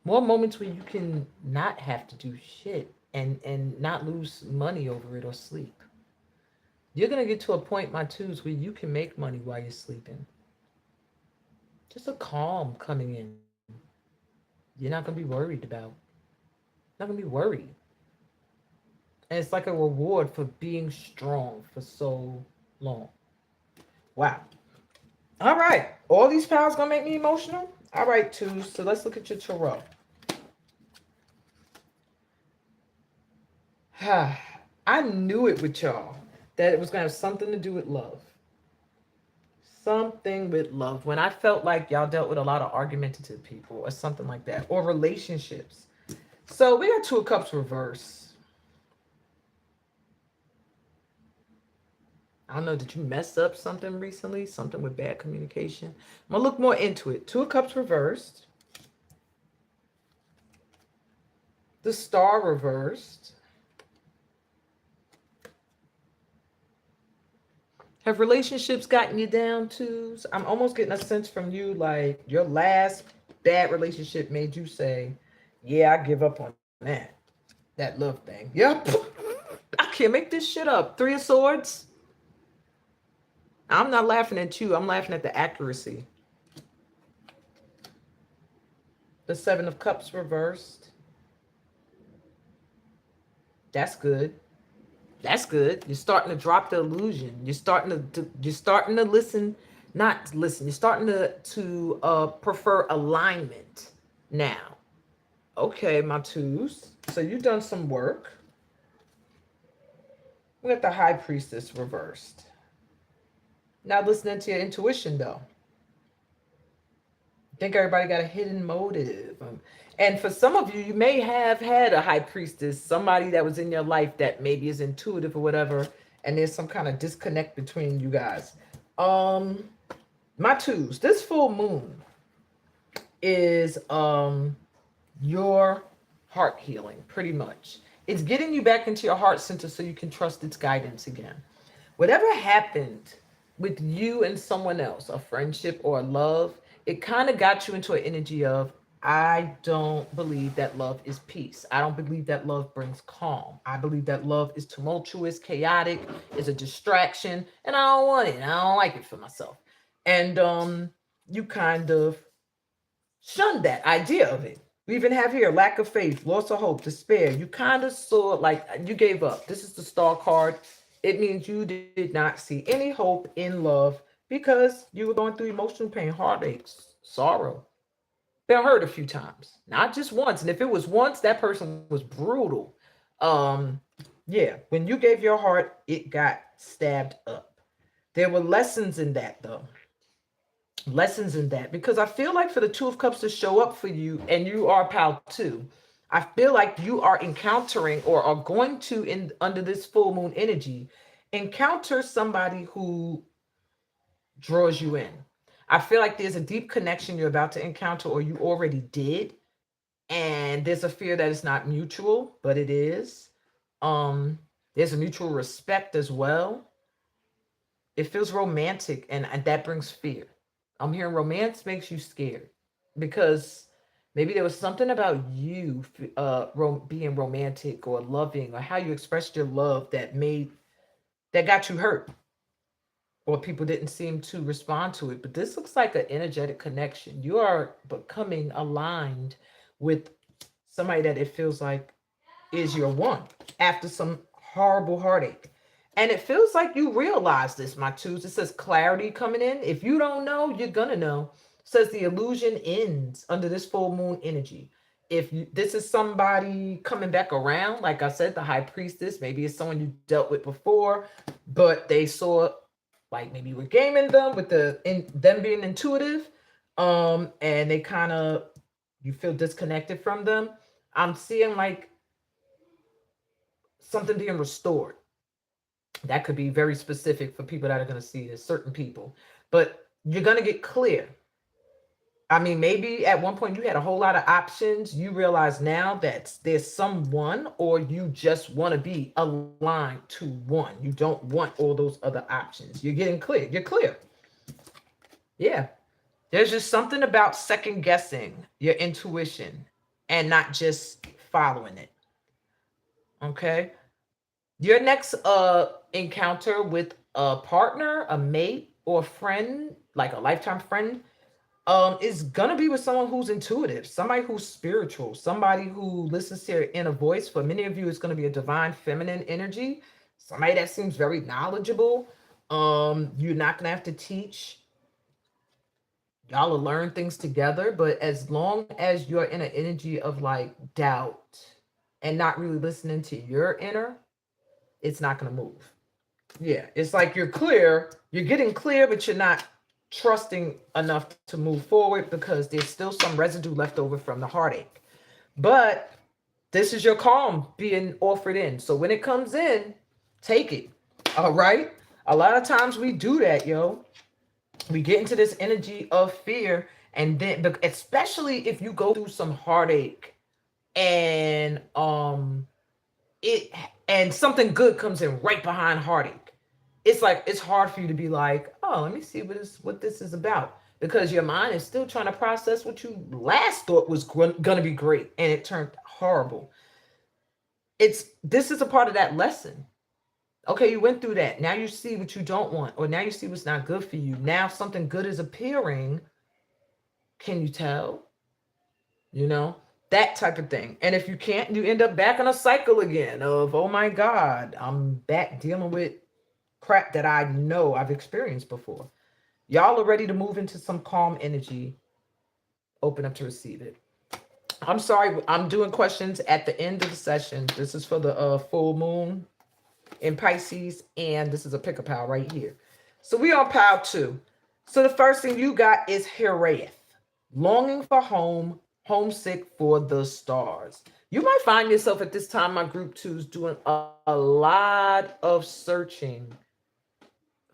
more moments where you can not have to do shit and not lose money over it or sleep. You're going to get to a point, my twos, where you can make money while you're sleeping. Just a calm coming in. You're not going to be worried about. Not going to be worried. And it's like a reward for being strong for so long. Wow. All right. All these powers going to make me emotional? All right, twos. So let's look at your tarot. I knew it with y'all that it was going to have something to do with love. Something with love. When I felt like y'all dealt with a lot of argumentative people or something like that, or relationships. So we got Two of Cups reverse. I don't know, did you mess up something recently? Something with bad communication? I'm going to look more into it. Two of Cups reversed. The Star reversed. Have relationships gotten you down, twos? I'm almost getting a sense from you like your last bad relationship made you say, yeah, I give up on that. That love thing. Yep. I can't make this shit up. Three of Swords. I'm not laughing at you. I'm laughing at the accuracy. The Seven of Cups reversed. That's good. That's good. You're starting to drop the illusion. You're starting to listen, not listen. You're starting to prefer alignment now. Okay, my twos. So you've done some work. We got the High Priestess reversed. Now listening to your intuition though. I think everybody got a hidden motive. And for some of you, you may have had a high priestess, somebody that was in your life that maybe is intuitive or whatever, and there's some kind of disconnect between you guys. My twos, this full moon is your heart healing, pretty much. It's getting you back into your heart center so you can trust its guidance again. Whatever happened with you and someone else, a friendship or a love, it kind of got you into an energy of, I don't believe that love is peace. I don't believe that love brings calm. I believe that love is tumultuous, chaotic, is a distraction, and I don't want it. And I don't like it for myself. And you kind of shunned that idea of it. We even have here lack of faith, loss of hope, despair. You kind of saw it like you gave up. This is the Star card. It means you did not see any hope in love because you were going through emotional pain, heartaches, sorrow. Been hurt a few times, not just once. And if it was once, that person was brutal. Um, yeah, when you gave your heart, it got stabbed up. There were lessons in that, though. Lessons in that, because I feel like for the Two of Cups to show up for you, and you are pal too, I feel like you are encountering or are going to, in under this full moon energy, encounter somebody who draws you in. I feel like there's a deep connection you're about to encounter, or you already did, and there's a fear that it's not mutual, but it is. There's a mutual respect as well. It feels romantic, and that brings fear. I'm hearing romance makes you scared because maybe there was something about you being romantic or loving, or how you expressed your love that got you hurt, or people didn't seem to respond to it. But this looks like an energetic connection. You are becoming aligned with somebody that it feels like is your one after some horrible heartache. And it feels like you realize this, my twos. It says clarity coming in. If you don't know, you're gonna know. It says the illusion ends under this full moon energy. If this is somebody coming back around, like I said, the high priestess, maybe it's someone you dealt with before, but they saw, like maybe you were gaming them with them being intuitive, and they kind of, you feel disconnected from them. I'm seeing like something being restored. That could be very specific for people that are going to see this, certain people, but you're going to get clear. I mean, maybe at one point you had a whole lot of options. You realize now that there's someone, or you just want to be aligned to one. You don't want all those other options. You're getting clear. You're clear. Yeah. There's just something about second guessing your intuition and not just following it. Okay. Your next encounter with a partner, a mate, or a friend, like a lifetime friend, is gonna be with someone who's intuitive, somebody who's spiritual, somebody who listens to your inner voice. For many of you, it's gonna be a divine feminine energy, somebody that seems very knowledgeable. You're not gonna have to teach. Y'all will learn things together, but as long as you're in an energy of like doubt and not really listening to your inner, it's not gonna move. Yeah, it's like you're clear, you're getting clear, but you're not trusting enough to move forward because there's still some residue left over from the heartache. But this is your calm being offered in. So when it comes in, take it. All right. A lot of times we do that, yo. We get into this energy of fear, and then, especially if you go through some heartache, and it and something good comes in right behind heartache, it's like it's hard for you to be like, oh, let me see what this is about, because your mind is still trying to process what you last thought was gonna be great and it turned horrible. This is a part of that lesson. Okay, you went through that. Now you see what you don't want, or now you see what's not good for you. Now something good is appearing. Can you tell? You know, that type of thing. And if you can't, you end up back in a cycle again of, oh my God, I'm back dealing with crap that I know I've experienced before. Y'all are ready to move into some calm energy. Open up to receive it. I'm sorry, I'm doing questions at the end of the session. This is for the full moon in Pisces, and this is a pick a pal right here. So we on pal 2. So the first thing you got is Heraeth, longing for home, homesick for the stars. You might find yourself at this time, my group 2s, doing a lot of searching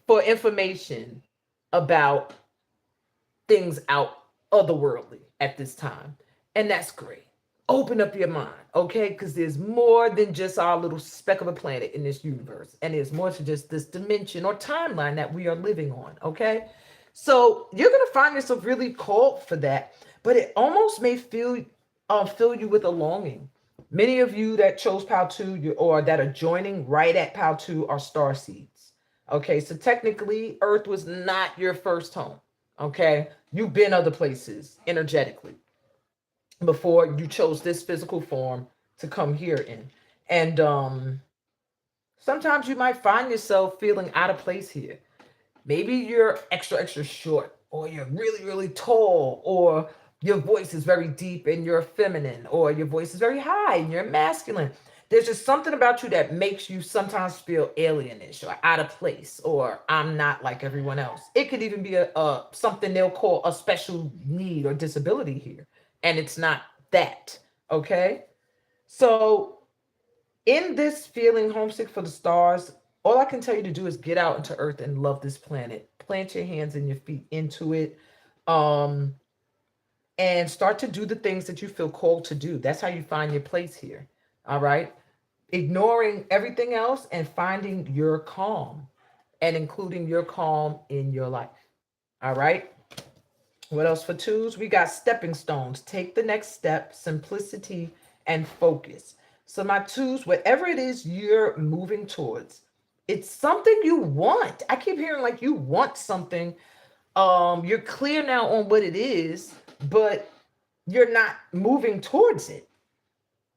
for information about things out otherworldly at this time. And that's great. Open up your mind, okay? Because there's more than just our little speck of a planet in this universe. And there's more to just this dimension or timeline that we are living on, okay? So you're going to find yourself really called for that, but it almost may fill you with a longing. Many of you that chose Pal 2 or that are joining right at Pal 2 are star seeds. Okay, so technically Earth was not your first home. Okay, you've been other places energetically before you chose this physical form to come here in. And sometimes you might find yourself feeling out of place here. Maybe you're extra, extra short, or you're really, really tall, or your voice is very deep and you're feminine, or your voice is very high and you're masculine. There's just something about you that makes you sometimes feel alienish or out of place, or I'm not like everyone else. It could even be a something they'll call a special need or disability here, and it's not that. Okay, so in this feeling homesick for the stars, all I can tell you to do is get out into Earth and love this planet. Plant your hands and your feet into it. Um, and start to do the things that you feel called to do. That's how you find your place here. All right. Ignoring everything else and finding your calm and including your calm in your life. All right. What else for twos? We got stepping stones. Take the next step, simplicity, and focus. So, my twos, whatever it is you're moving towards, it's something you want. I keep hearing like you want something. You're clear now on what it is, but you're not moving towards it.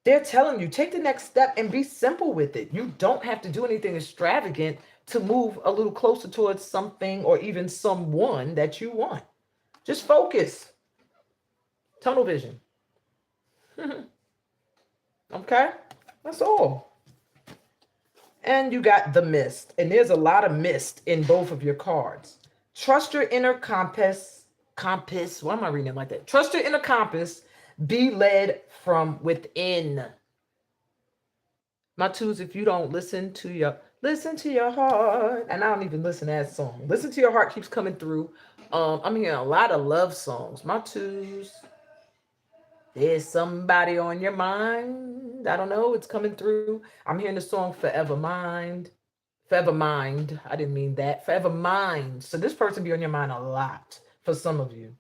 They're telling you take the next step and be simple with it. You don't have to do anything extravagant to move a little closer towards something or even someone that you want. Just focus. Tunnel vision. Okay? That's all. And you got the mist. And there's a lot of mist in both of your cards. Trust your inner compass. Why am I reading it like that? Trust your inner compass. Be led from within. My twos, if you don't listen to your heart, and I don't even listen to that song. Listen to your heart keeps coming through. I'm hearing a lot of love songs. My twos, there's somebody on your mind. I don't know, it's coming through. I'm hearing the song Forever Mind. Forever Mind. I didn't mean that. Forever Mind. So this person be on your mind a lot for some of you.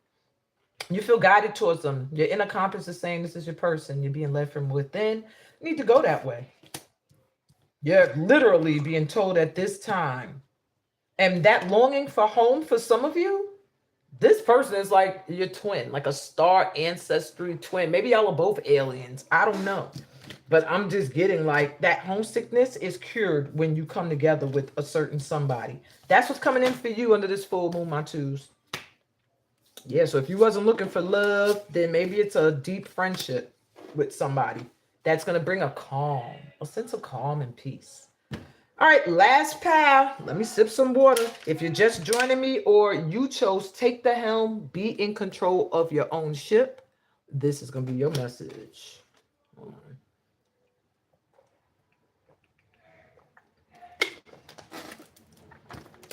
You feel guided towards them. Your inner compass is saying this is your person. You're being led from within. You need to go that way. You're literally being told at this time. And that longing for home for some of you, this person is like your twin, like a star ancestry twin. Maybe y'all are both aliens. I don't know. But I'm just getting like that homesickness is cured when you come together with a certain somebody. That's what's coming in for you under this full moon, my twos. Yeah, so if you wasn't looking for love, then maybe it's a deep friendship with somebody that's going to bring a calm, a sense of calm and peace. All right, last pal. Let me sip some water. If you're just joining me or you chose take the helm, be in control of your own ship, this is going to be your message. Hold on.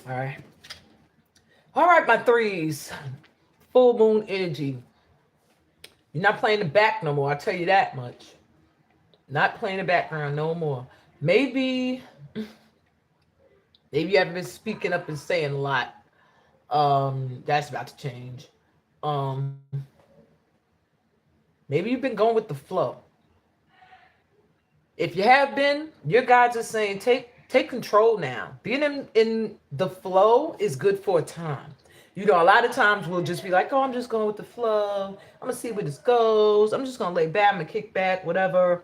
All right. All right, my threes. Full moon energy. You're not playing the back no more. I'll tell you that much. Not playing the background no more. Maybe you haven't been speaking up and saying a lot. That's about to change. Maybe you've been going with the flow. If you have been, your guides are saying take control now. Being in the flow is good for a time. You know, a lot of times we'll just be like, oh, I'm just going with the flow. I'm going to see where this goes. I'm just going to lay back, I'm going to kick back, whatever.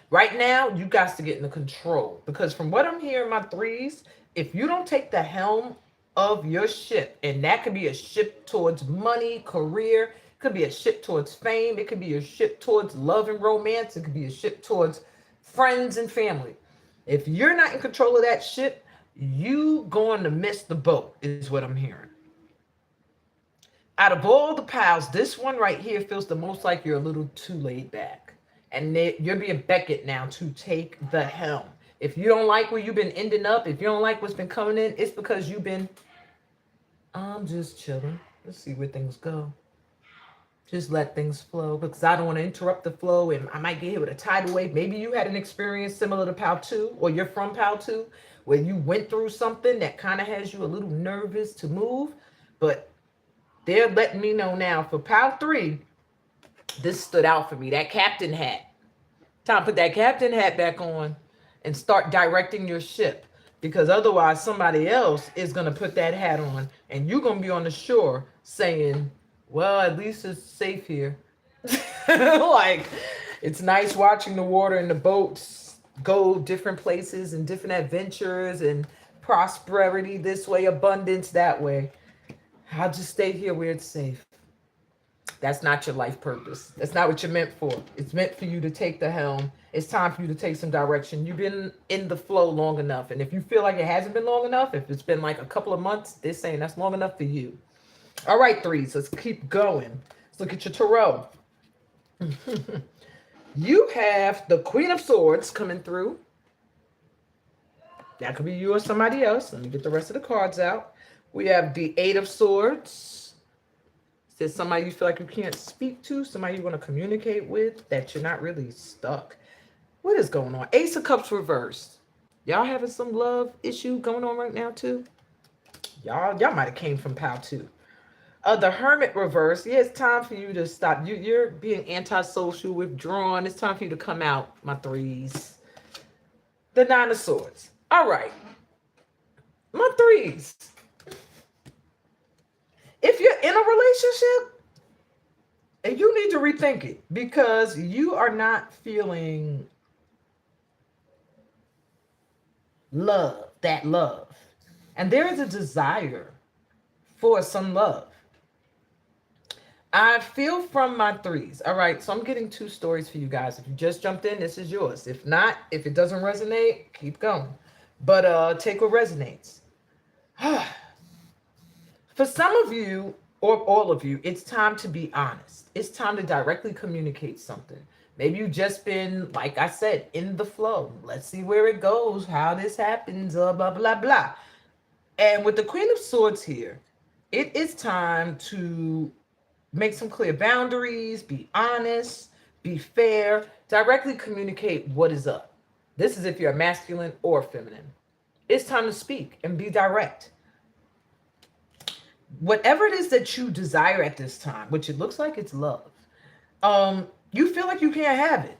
Right now, you guys to get into control. Because from what I'm hearing, my threes, if you don't take the helm of your ship, and that could be a ship towards money, career, it could be a ship towards fame, it could be a ship towards love and romance, it could be a ship towards friends and family. If you're not in control of that ship, you going to miss the boat is what I'm hearing. Out of all the pals, this one right here feels the most like you're a little too laid back. And you're being beckoned now to take the helm. If you don't like where you've been ending up, if you don't like what's been coming in, it's because you've been, I'm just chilling. Let's see where things go. Just let things flow because I don't want to interrupt the flow and I might get hit with a tidal wave. Maybe you had an experience similar to Pal 2 or you're from Pal 2 where you went through something that kind of has you a little nervous to move. But they're letting me know now for Pal 3, this stood out for me. That captain hat. Time to put that captain hat back on and start directing your ship because otherwise somebody else is going to put that hat on and you're going to be on the shore saying, well, at least it's safe here. Like, it's nice watching the water and the boats go different places and different adventures and prosperity this way, abundance that way. I'll just stay here where it's safe. That's not your life purpose. That's not what you're meant for. It's meant for you to take the helm. It's time for you to take some direction. You've been in the flow long enough. And if you feel like it hasn't been long enough, if it's been like a couple of months, they're saying that's long enough for you. All right, threes, let's keep going. Let's look at your tarot. You have the Queen of Swords coming through. That could be you or somebody else. Let me get the rest of the cards out. We have the Eight of Swords. Is somebody you feel like you can't speak to, somebody you want to communicate with, that you're not really stuck. What is going on? Ace of Cups reversed. Y'all having some love issue going on right now too? Y'all might have came from POW too. The Hermit reversed. Yeah, it's time for you to stop. You're being antisocial, withdrawn. It's time for you to come out, my threes. The Nine of Swords. All right. My threes. If you're in a relationship, and you need to rethink it because you are not feeling love, that love. And there is a desire for some love. I feel from my threes. All right, so I'm getting two stories for you guys. If you just jumped in, this is yours. If not, if it doesn't resonate, keep going. But take what resonates. For some of you, or all of you, it's time to be honest. It's time to directly communicate something. Maybe you've just been, like I said, in the flow. Let's see where it goes, how this happens, blah, blah, blah. And with the Queen of Swords here, it is time to make some clear boundaries, be honest, be fair, directly communicate what is up. This is if you're masculine or feminine. It's time to speak and be direct. Whatever it is that you desire at this time, which it looks like it's love, you feel like you can't have it.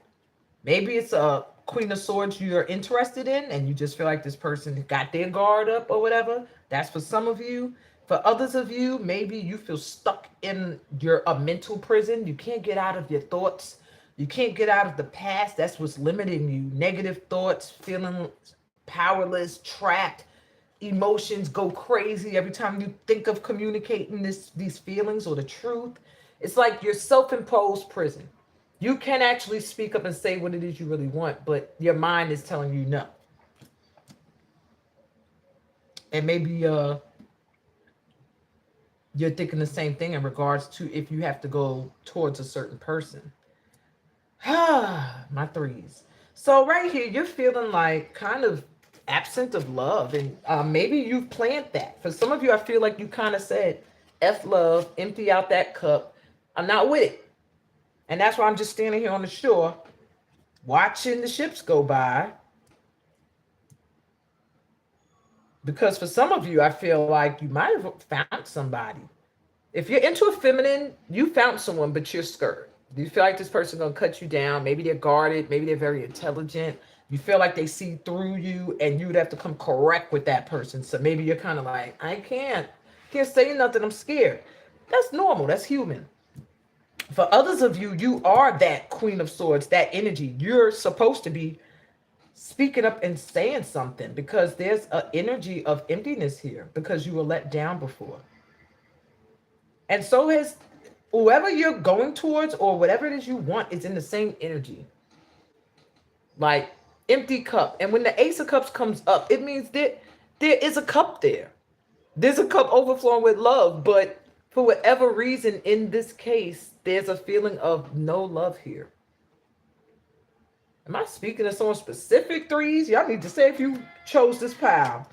Maybe it's a Queen of Swords you're interested in and you just feel like this person got their guard up or whatever. That's for some of you. For others of you, maybe you feel stuck in a mental prison. You can't get out of your thoughts. You can't get out of the past. That's what's limiting you. Negative thoughts, feeling powerless, trapped. Emotions go crazy every time you think of communicating these feelings or the truth. It's like your self-imposed prison. You can actually speak up and say what it is you really want, but your mind is telling you no. And maybe you're thinking the same thing in regards to if you have to go towards a certain person. My threes. So right here, you're feeling like kind of absent of love, and maybe you've planned that. For some of you, I feel like you kind of said, F love, empty out that cup. I'm not with it. And that's why I'm just standing here on the shore, watching the ships go by. Because for some of you, I feel like you might have found somebody. If you're into a feminine, you found someone, but you're scared. Do you feel like this person's going to cut you down? Maybe they're guarded. Maybe they're very intelligent. You feel like they see through you and you would have to come correct with that person. So maybe you're kind of like, I can't say nothing. I'm scared. That's normal. That's human. For others of you, you are that Queen of Swords, that energy. You're supposed to be speaking up and saying something because there's an energy of emptiness here because you were let down before. And so has whoever you're going towards or whatever it is you want is in the same energy. Like empty cup. And when the Ace of Cups comes up, it means that there is a cup there. There's a cup overflowing with love, but for whatever reason in this case, there's a feeling of no love here. Am I speaking to someone specific, threes? Y'all need to say if you chose this pile.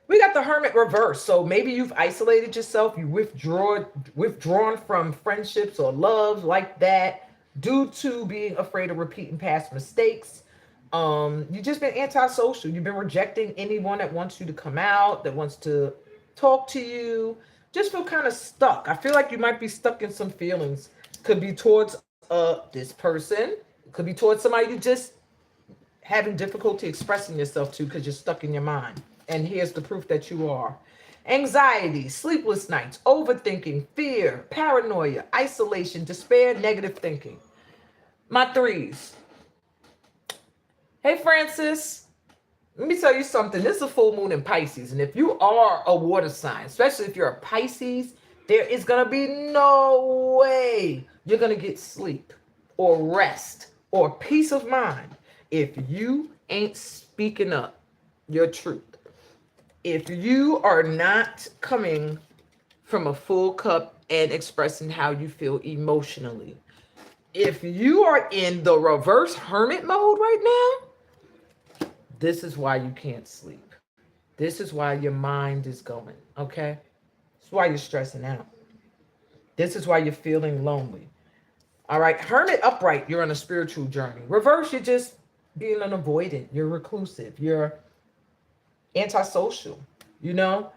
We got the Hermit reverse. So maybe you've isolated yourself. You withdrawn from friendships or love like that due to being afraid of repeating past mistakes. You've just been antisocial. You've been rejecting anyone that wants you to come out, that wants to talk to you. Just feel kind of stuck. I feel like you might be stuck in some feelings. Could be towards this person. Could be towards somebody you just having difficulty expressing yourself to because you're stuck in your mind. And here's the proof that you are. Anxiety, sleepless nights, overthinking, fear, paranoia, isolation, despair, negative thinking. My threes. Hey, Francis. Let me tell you something. This is a full moon in Pisces. And if you are a water sign, especially if you're a Pisces, there is going to be no way you're going to get sleep or rest or peace of mind if you ain't speaking up your truth. If you are not coming from a full cup and expressing how you feel emotionally. If you are in the reverse hermit mode right now, this is why you can't sleep. This is why your mind is going, okay? This is why you're stressing out. This is why you're feeling lonely. All right, hermit upright, you're on a spiritual journey. Reverse, you're just being an avoidant. You're reclusive. You're antisocial, you know?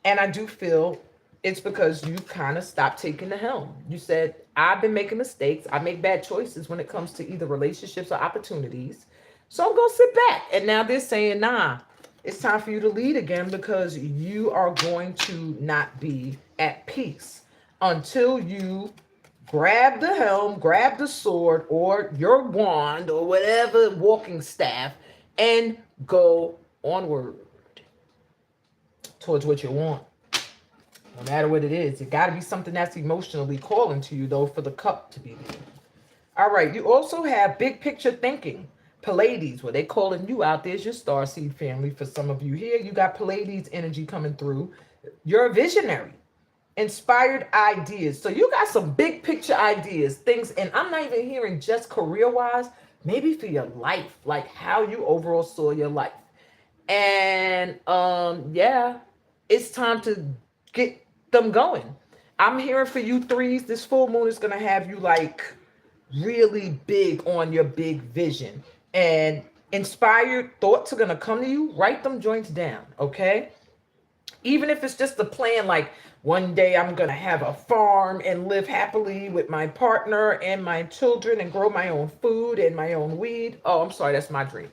And I do feel it's because you kind of stopped taking the helm. You said, I've been making mistakes. I make bad choices when it comes to either relationships or opportunities. So I'm going to sit back. And now they're saying, nah, it's time for you to lead again because you are going to not be at peace until you grab the helm, grab the sword or your wand or whatever walking staff and go onward towards what you want. No matter what it is, it got to be something that's emotionally calling to you, though, for the cup to be there. All right, you also have big picture thinking. Pleiades, what they calling you out, there's your starseed family. For some of you here, you got Pleiades energy coming through. You're a visionary, inspired ideas. So you got some big picture ideas, things, and I'm not even hearing just career-wise, maybe for your life, like how you overall saw your life. And yeah, it's time to get them going. I'm hearing for you threes, this full moon is going to have you like really big on your big vision. And inspired thoughts are going to come to you. Write them joints down, okay? Even if it's just a plan, like one day I'm going to have a farm and live happily with my partner and my children and grow my own food and my own weed. Oh, I'm sorry, that's my dream.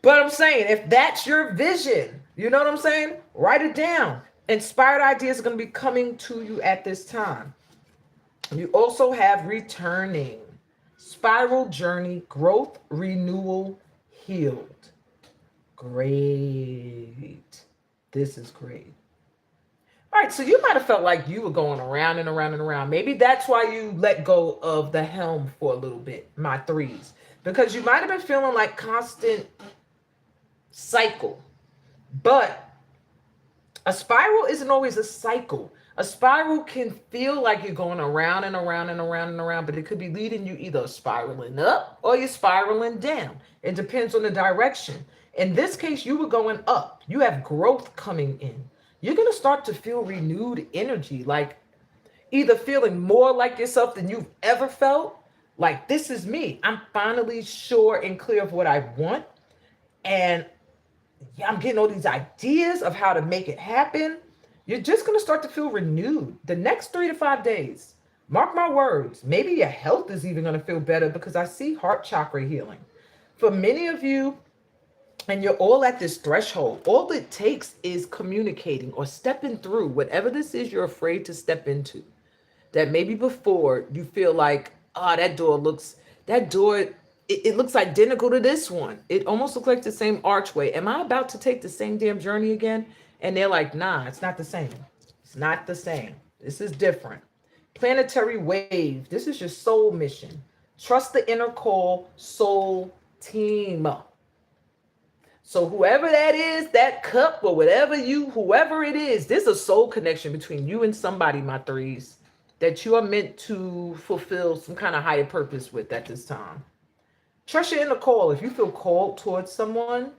But I'm saying, if that's your vision, you know what I'm saying? Write it down. Inspired ideas are going to be coming to you at this time. You also have returning, spiral journey, growth, renewal, healed. Great. This is great. All right, so you might have felt like you were going around and around and around. Maybe that's why you let go of the helm for a little bit, my threes. Because you might have been feeling like constant cycle. But a spiral isn't always a cycle. A spiral can feel like you're going around and around and around and around, but it could be leading you either spiraling up or you're spiraling down. It depends on the direction. In this case, you were going up. You have growth coming in. You're going to start to feel renewed energy, like either feeling more like yourself than you've ever felt. Like, this is me. I'm finally sure and clear of what I want. And yeah, I'm getting all these ideas of how to make it happen. You're just going to start to feel renewed the next 3 to 5 days. Mark my words. Maybe your health is even going to feel better because I see heart chakra healing. For many of you, and you're all at this threshold, all it takes is communicating or stepping through whatever this is you're afraid to step into. That maybe before you feel like, oh, that door looks identical to this one. It almost looks like the same archway. Am I about to take the same damn journey again? And they're like, nah, it's not the same. It's not the same. This is different. Planetary wave. This is your soul mission. Trust the inner call, soul team. So whoever that is, that cup or whoever it is, there's a soul connection between you and somebody, my threes, that you are meant to fulfill some kind of higher purpose with at this time. Trust your inner call. If you feel called towards someone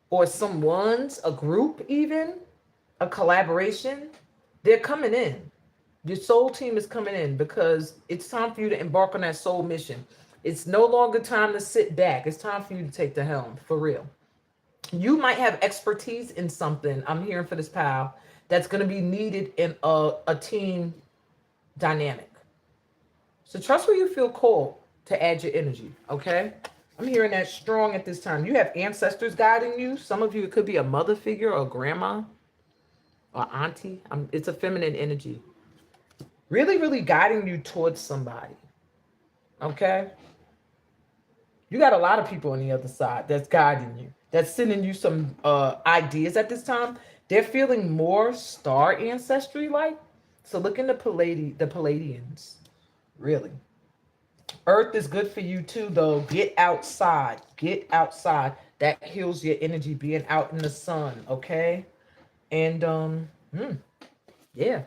or someone's, a group even, a collaboration, they're coming in. Your soul team is coming in because it's time for you to embark on that soul mission. It's no longer time to sit back. It's time for you to take the helm, for real. You might have expertise in something, I'm hearing for this pal, that's going to be needed in a team dynamic. So trust where you feel called to add your energy, okay? I'm hearing that strong at this time. You have ancestors guiding you. Some of you, it could be a mother figure or a grandma or auntie. It's a feminine energy. Really, really guiding you towards somebody, okay? You got a lot of people on the other side that's guiding you. that's sending you some ideas at this time. They're feeling more star ancestry like. So look into the Palladians. Really. Earth is good for you too, though. Get outside. Get outside. That heals your energy, being out in the sun, okay? And yeah.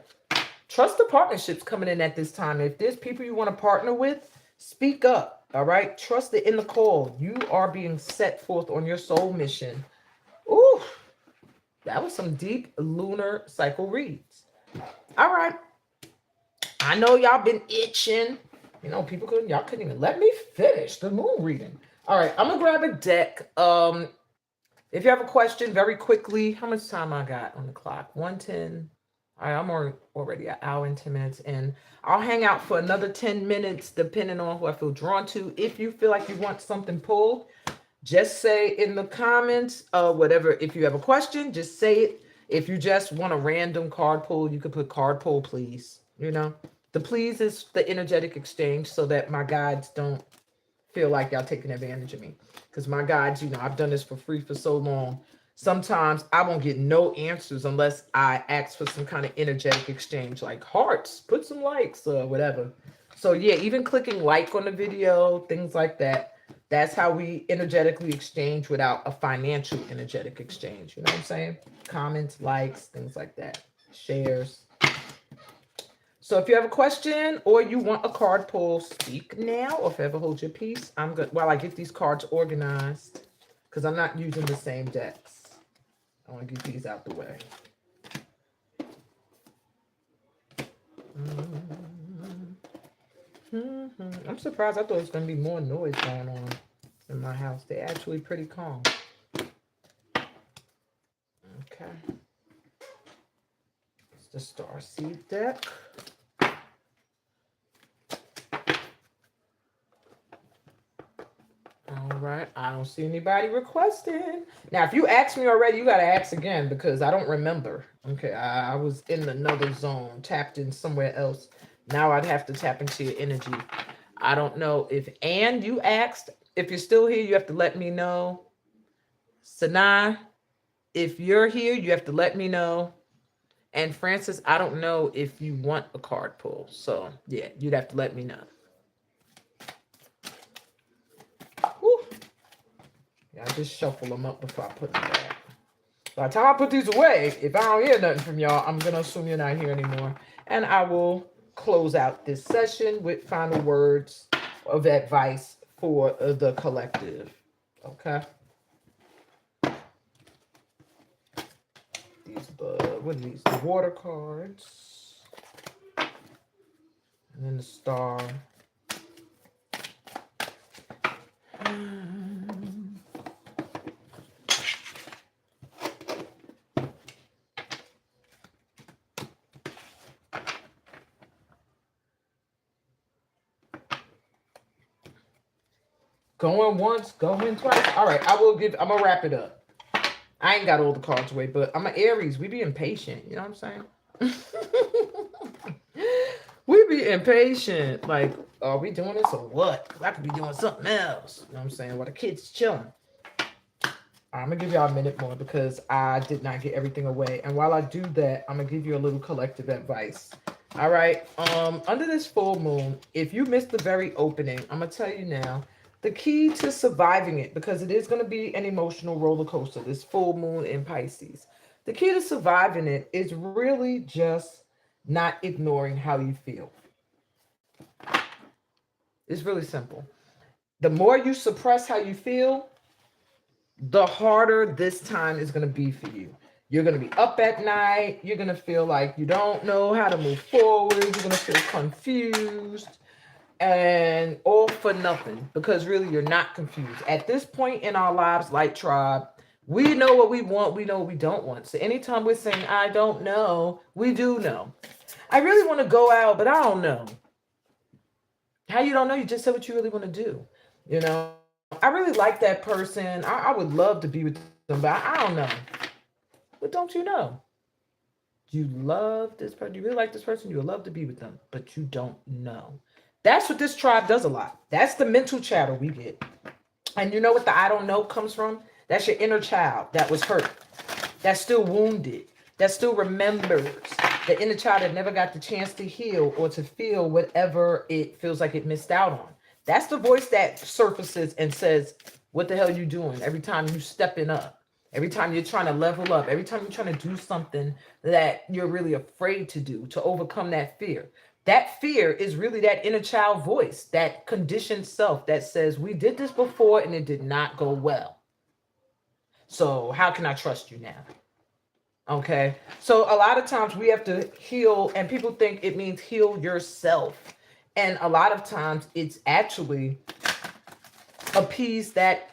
Trust the partnerships coming in at this time. If there's people you want to partner with, speak up. All right. Trust it in the call. You are being set forth on your soul mission. Ooh, that was some deep lunar cycle reads. All right. I know y'all been itching. You know, y'all couldn't even let me finish the moon reading. All right, I'm gonna grab a deck. If you have a question, very quickly, how much time I got on the clock? 1:10. All right, I'm already an hour and 10 minutes in. I'll hang out for another 10 minutes, depending on who I feel drawn to. If you feel like you want something pulled, just say in the comments, whatever. If you have a question, just say it. If you just want a random card pull, you could put card pull, please. You know, the please is the energetic exchange so that my guides don't feel like y'all taking advantage of me. Because my guides, you know, I've done this for free for so long. Sometimes I won't get no answers unless I ask for some kind of energetic exchange, like hearts, put some likes or whatever. So yeah, even clicking like on the video, things like that. That's how we energetically exchange without a financial energetic exchange. You know what I'm saying? Comments, likes, things like that. Shares. So if you have a question or you want a card pull, speak now or forever hold your peace. I'm good while I get these cards organized because I'm not using the same decks. I want to get these out the way. I'm surprised. I thought it was going to be more noise going on in my house. They're actually pretty calm. Okay. It's the Starseed deck. All right. I don't see anybody requesting. Now, if you asked me already, you got to ask again because I don't remember. Okay. I was in another zone, tapped in somewhere else. Now I'd have to tap into your energy. I don't know if you asked. If you're still here, you have to let me know. Sanaa, if you're here, you have to let me know. And Francis, I don't know if you want a card pull. So, yeah, you'd have to let me know. Whew. Yeah, I just shuffle them up before I put them back. By the time I put these away, if I don't hear nothing from y'all, I'm going to assume you're not here anymore. And I will close out this session with final words of advice for the collective. Okay? What are these? The water cards. And then the star. Going once, going twice. All right, I'm gonna wrap it up. I ain't got all the cards away, but I'm an Aries. We be impatient. You know what I'm saying? We be impatient. Like, are we doing this or what? I could be doing something else. You know what I'm saying? While the kids chilling. I'm gonna give y'all a minute more because I did not get everything away. And while I do that, I'm gonna give you a little collective advice. All right. Under this full moon, if you missed the very opening, I'm gonna tell you now. The key to surviving it, because it is going to be an emotional roller coaster, this full moon in Pisces. The key to surviving it is really just not ignoring how you feel. It's really simple. The more you suppress how you feel, the harder this time is going to be for you. You're going to be up at night. You're going to feel like you don't know how to move forward. You're going to feel confused. And all for nothing, because really you're not confused. At this point in our lives, Light Tribe, we know what we want, we know what we don't want. So anytime we're saying, I don't know, we do know. I really want to go out, but I don't know. How you don't know? You just said what you really want to do. You know, I really like that person. I would love to be with them, but I don't know. But don't you know? You love this person. You really like this person. You would love to be with them, but you don't know. That's what this tribe does a lot. That's the mental chatter we get. And you know what the I don't know comes from? That's your inner child that was hurt, that's still wounded, that still remembers, the inner child that never got the chance to heal or to feel whatever it feels like it missed out on. That's the voice that surfaces and says, what the hell are you doing? Every time you stepping up, every time you're trying to level up, every time you're trying to do something that you're really afraid to do, to overcome that fear. That fear is really that inner child voice, that conditioned self that says, we did this before and it did not go well. So how can I trust you now? Okay. So a lot of times we have to heal, and people think it means heal yourself. And a lot of times it's actually appease that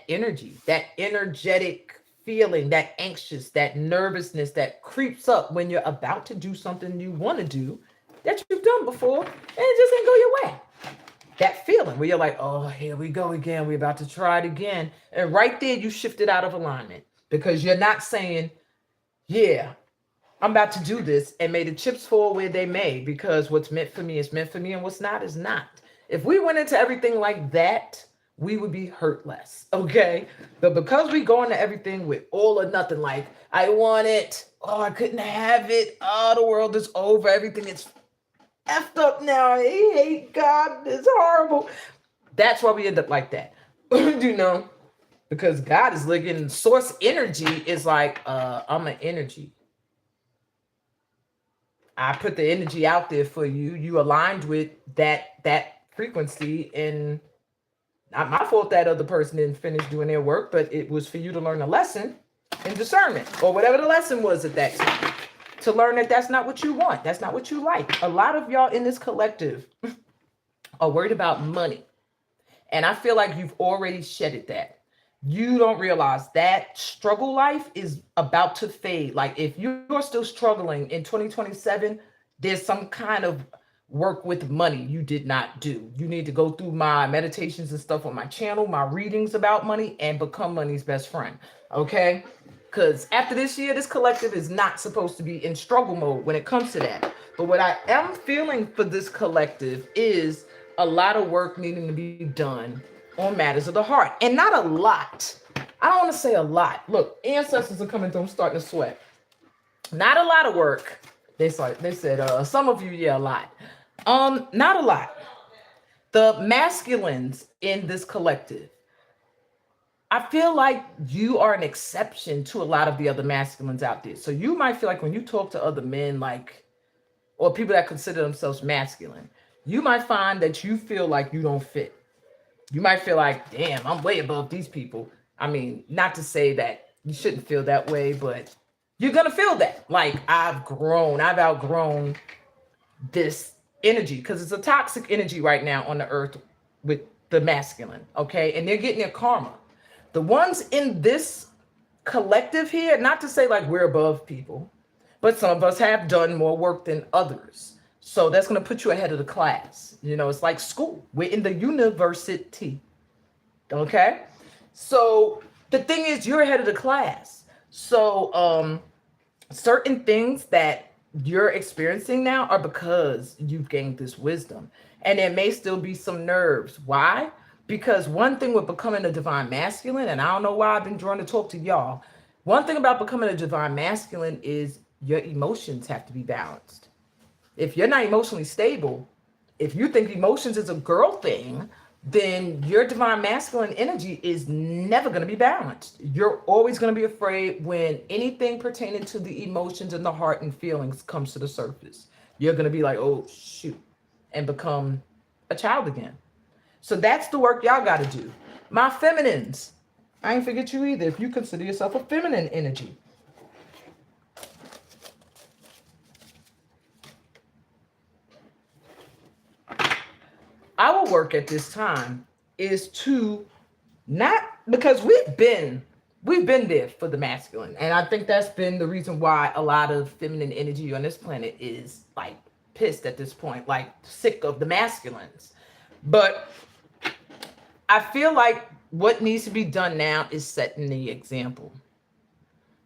energy, that energetic feeling, that anxious, that nervousness that creeps up when you're about to do something you want to do that you've done before and it just ain't go your way. That feeling where you're like, oh, here we go again. We're about to try it again. And right there, you shifted out of alignment because you're not saying, yeah, I'm about to do this and may the chips fall where they may, because what's meant for me is meant for me and what's not is not. If we went into everything like that, we would be hurt less, okay? But because we go into everything with all or nothing, like, I want it, oh, I couldn't have it, oh, the world is over, everything is effed up now, I hate God, it's horrible. That's why we end up like that, you know? Because God is looking, source energy is like, I'm an energy. I put the energy out there for you. You aligned with that frequency, and not my fault that other person didn't finish doing their work, but it was for you to learn a lesson in discernment, or whatever the lesson was at that time, to learn that that's not what you want. That's not what you like. A lot of y'all in this collective are worried about money. And I feel like you've already shedded that. You don't realize that struggle life is about to fade. Like if you're still struggling in 2027, there's some kind of work with money you did not do. You need to go through my meditations and stuff on my channel, my readings about money, and become money's best friend. Okay? Because after this year, this collective is not supposed to be in struggle mode when it comes to that. But what I am feeling for this collective is a lot of work needing to be done on matters of the heart. And not a lot. I don't want to say a lot. Look, ancestors are coming through. I'm starting to sweat. Not a lot of work. They said, some of you, yeah, a lot. Not a lot. The masculines in this collective, I feel like you are an exception to a lot of the other masculines out there. So you might feel like when you talk to other men, like, or people that consider themselves masculine, you might find that you feel like you don't fit. You might feel like, damn, I'm way above these people. I mean, not to say that you shouldn't feel that way, but you're going to feel that. Like, I've outgrown this energy, because it's a toxic energy right now on the earth with the masculine, okay? And they're getting their karma. The ones in this collective here, not to say like we're above people, but some of us have done more work than others. So that's going to put you ahead of the class. You know, it's like school. We're in the university. Okay? So the thing is, you're ahead of the class. So certain things that you're experiencing now are because you've gained this wisdom. And there may still be some nerves. Why? Because one thing with becoming a divine masculine, and I don't know why I've been drawn to talk to y'all. One thing about becoming a divine masculine is your emotions have to be balanced. If you're not emotionally stable, if you think emotions is a girl thing, then your divine masculine energy is never going to be balanced. You're always going to be afraid when anything pertaining to the emotions and the heart and feelings comes to the surface. You're going to be like, oh, shoot, and become a child again. So that's the work y'all got to do. My feminines, I ain't forget you either. If you consider yourself a feminine energy, our work at this time is to not, because we've been there for the masculine. And I think that's been the reason why a lot of feminine energy on this planet is like pissed at this point, like sick of the masculines. But I feel like what needs to be done now is setting the example,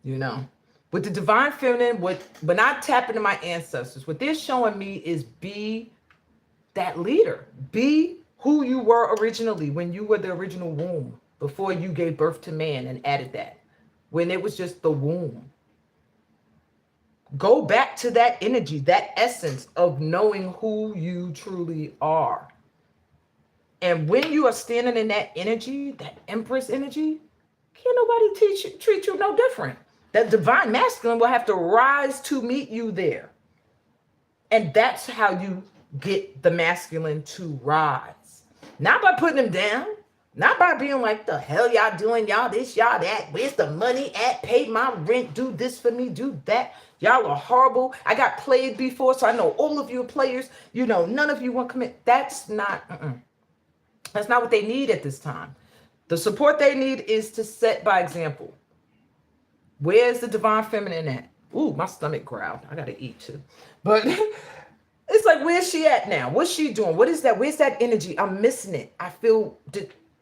you know, with the divine feminine, when I tap into my ancestors, what they're showing me is be that leader. Be who you were originally when you were the original womb. before you gave birth to man and added that, when it was just the womb. Go back to that energy, that essence of knowing who you truly are. And when you are standing in that energy, that Empress energy, can't nobody treat you no different. That divine masculine will have to rise to meet you there. And that's how you get the masculine to rise. Not by putting him down, not by being like, the hell y'all doing, y'all this, y'all that, where's the money at, pay my rent, do this for me, do that. Y'all are horrible. I got played before, so I know all of you are players. You know, none of you want to commit. That's not what they need at this time. The support they need is to set by example. Where's the divine feminine at? Ooh, my stomach growled. I got to eat too. But it's like, where's she at now? What's she doing? What is that? Where's that energy? I'm missing it. I feel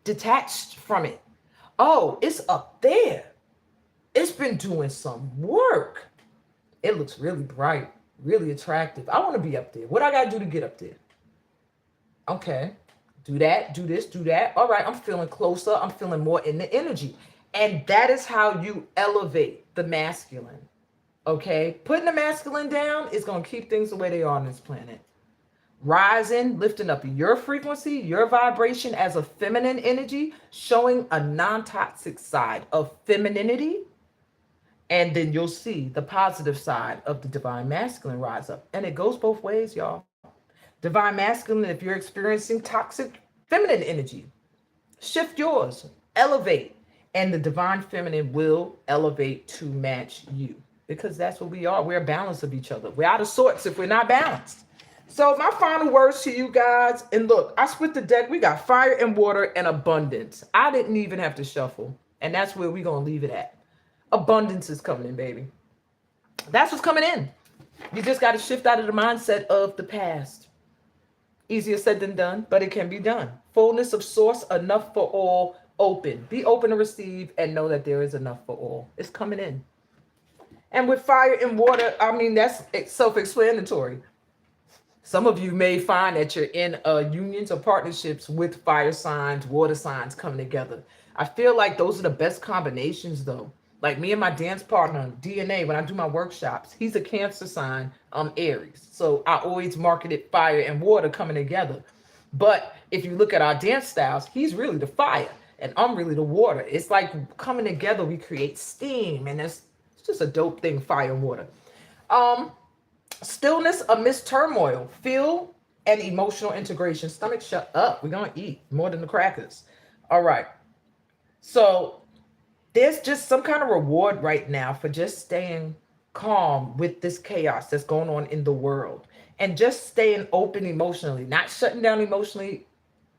detached from it. Oh, it's up there. It's been doing some work. It looks really bright, really attractive. I want to be up there. What I got to do to get up there? Okay. Do that, do this, do that. All right, I'm feeling closer. I'm feeling more in the energy. And that is how you elevate the masculine. Okay? Putting the masculine down is going to keep things the way they are on this planet. Rising, lifting up your frequency, your vibration as a feminine energy, showing a non-toxic side of femininity. And then you'll see the positive side of the divine masculine rise up. And it goes both ways, y'all. Divine masculine, if you're experiencing toxic feminine energy, shift yours, elevate, and the divine feminine will elevate to match you, because that's what we are. We're a balance of each other. We're out of sorts if we're not balanced. So my final words to you guys, and look, I split the deck. We got fire and water and abundance. I didn't even have to shuffle, and that's where we're going to leave it at. Abundance is coming in, baby. That's what's coming in. You just got to shift out of the mindset of the past. Easier said than done, but it can be done. Fullness of source, enough for all, open. Be open to receive and know that there is enough for all. It's coming in. And with fire and water, I mean, that's self-explanatory. Some of you may find that you're in unions or partnerships with fire signs, water signs coming together. I feel like those are the best combinations, though. Like me and my dance partner, DNA, when I do my workshops, he's a Cancer sign, I'm Aries. So I always marketed fire and water coming together. But if you look at our dance styles, he's really the fire and I'm really the water. It's like coming together, we create steam, and it's just a dope thing, fire and water. Stillness amidst turmoil, feel and emotional integration. Stomach shut up. We're going to eat more than the crackers. All right. So there's just some kind of reward right now for just staying calm with this chaos that's going on in the world and just staying open emotionally, not shutting down emotionally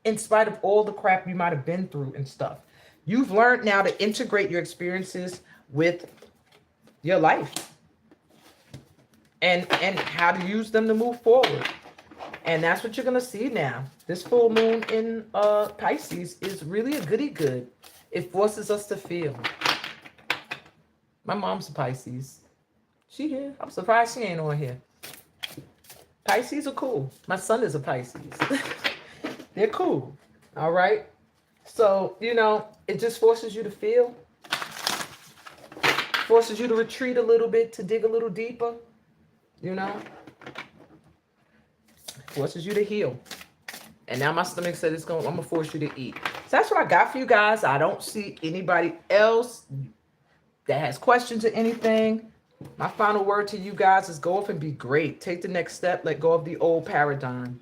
in spite of all the crap you might have been through and stuff. You've learned now to integrate your experiences with your life and how to use them to move forward. And that's what you're going to see now. This full moon in Pisces is really a goody good. It forces us to feel. My mom's a Pisces. She here. I'm surprised she ain't on here. Pisces are cool. My son is a Pisces. They're cool. All right. So, you know, it just forces you to feel. Forces you to retreat a little bit, to dig a little deeper. You know. Forces you to heal. And now my stomach said I'm going to force you to eat. So that's what I got for you guys. I don't see anybody else that has questions or anything. My final word to you guys is go off and be great. Take the next step. Let go of the old paradigm.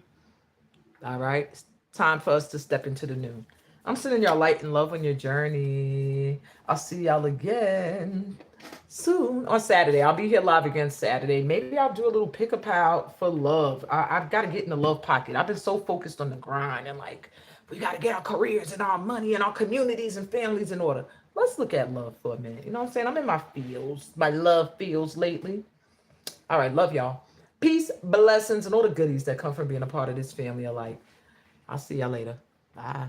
All right. It's time for us to step into the new. I'm sending y'all light and love on your journey. I'll see y'all again soon on Saturday. I'll be here live again Saturday. Maybe I'll do a little pick up out for love. I've got to get in the love pocket. I've been so focused on the grind and like, we got to get our careers and our money and our communities and families in order. Let's look at love for a minute. You know what I'm saying? I'm in my feels, my love feels lately. All right. Love y'all. Peace, blessings, and all the goodies that come from being a part of this family of light. I'll see y'all later. Bye.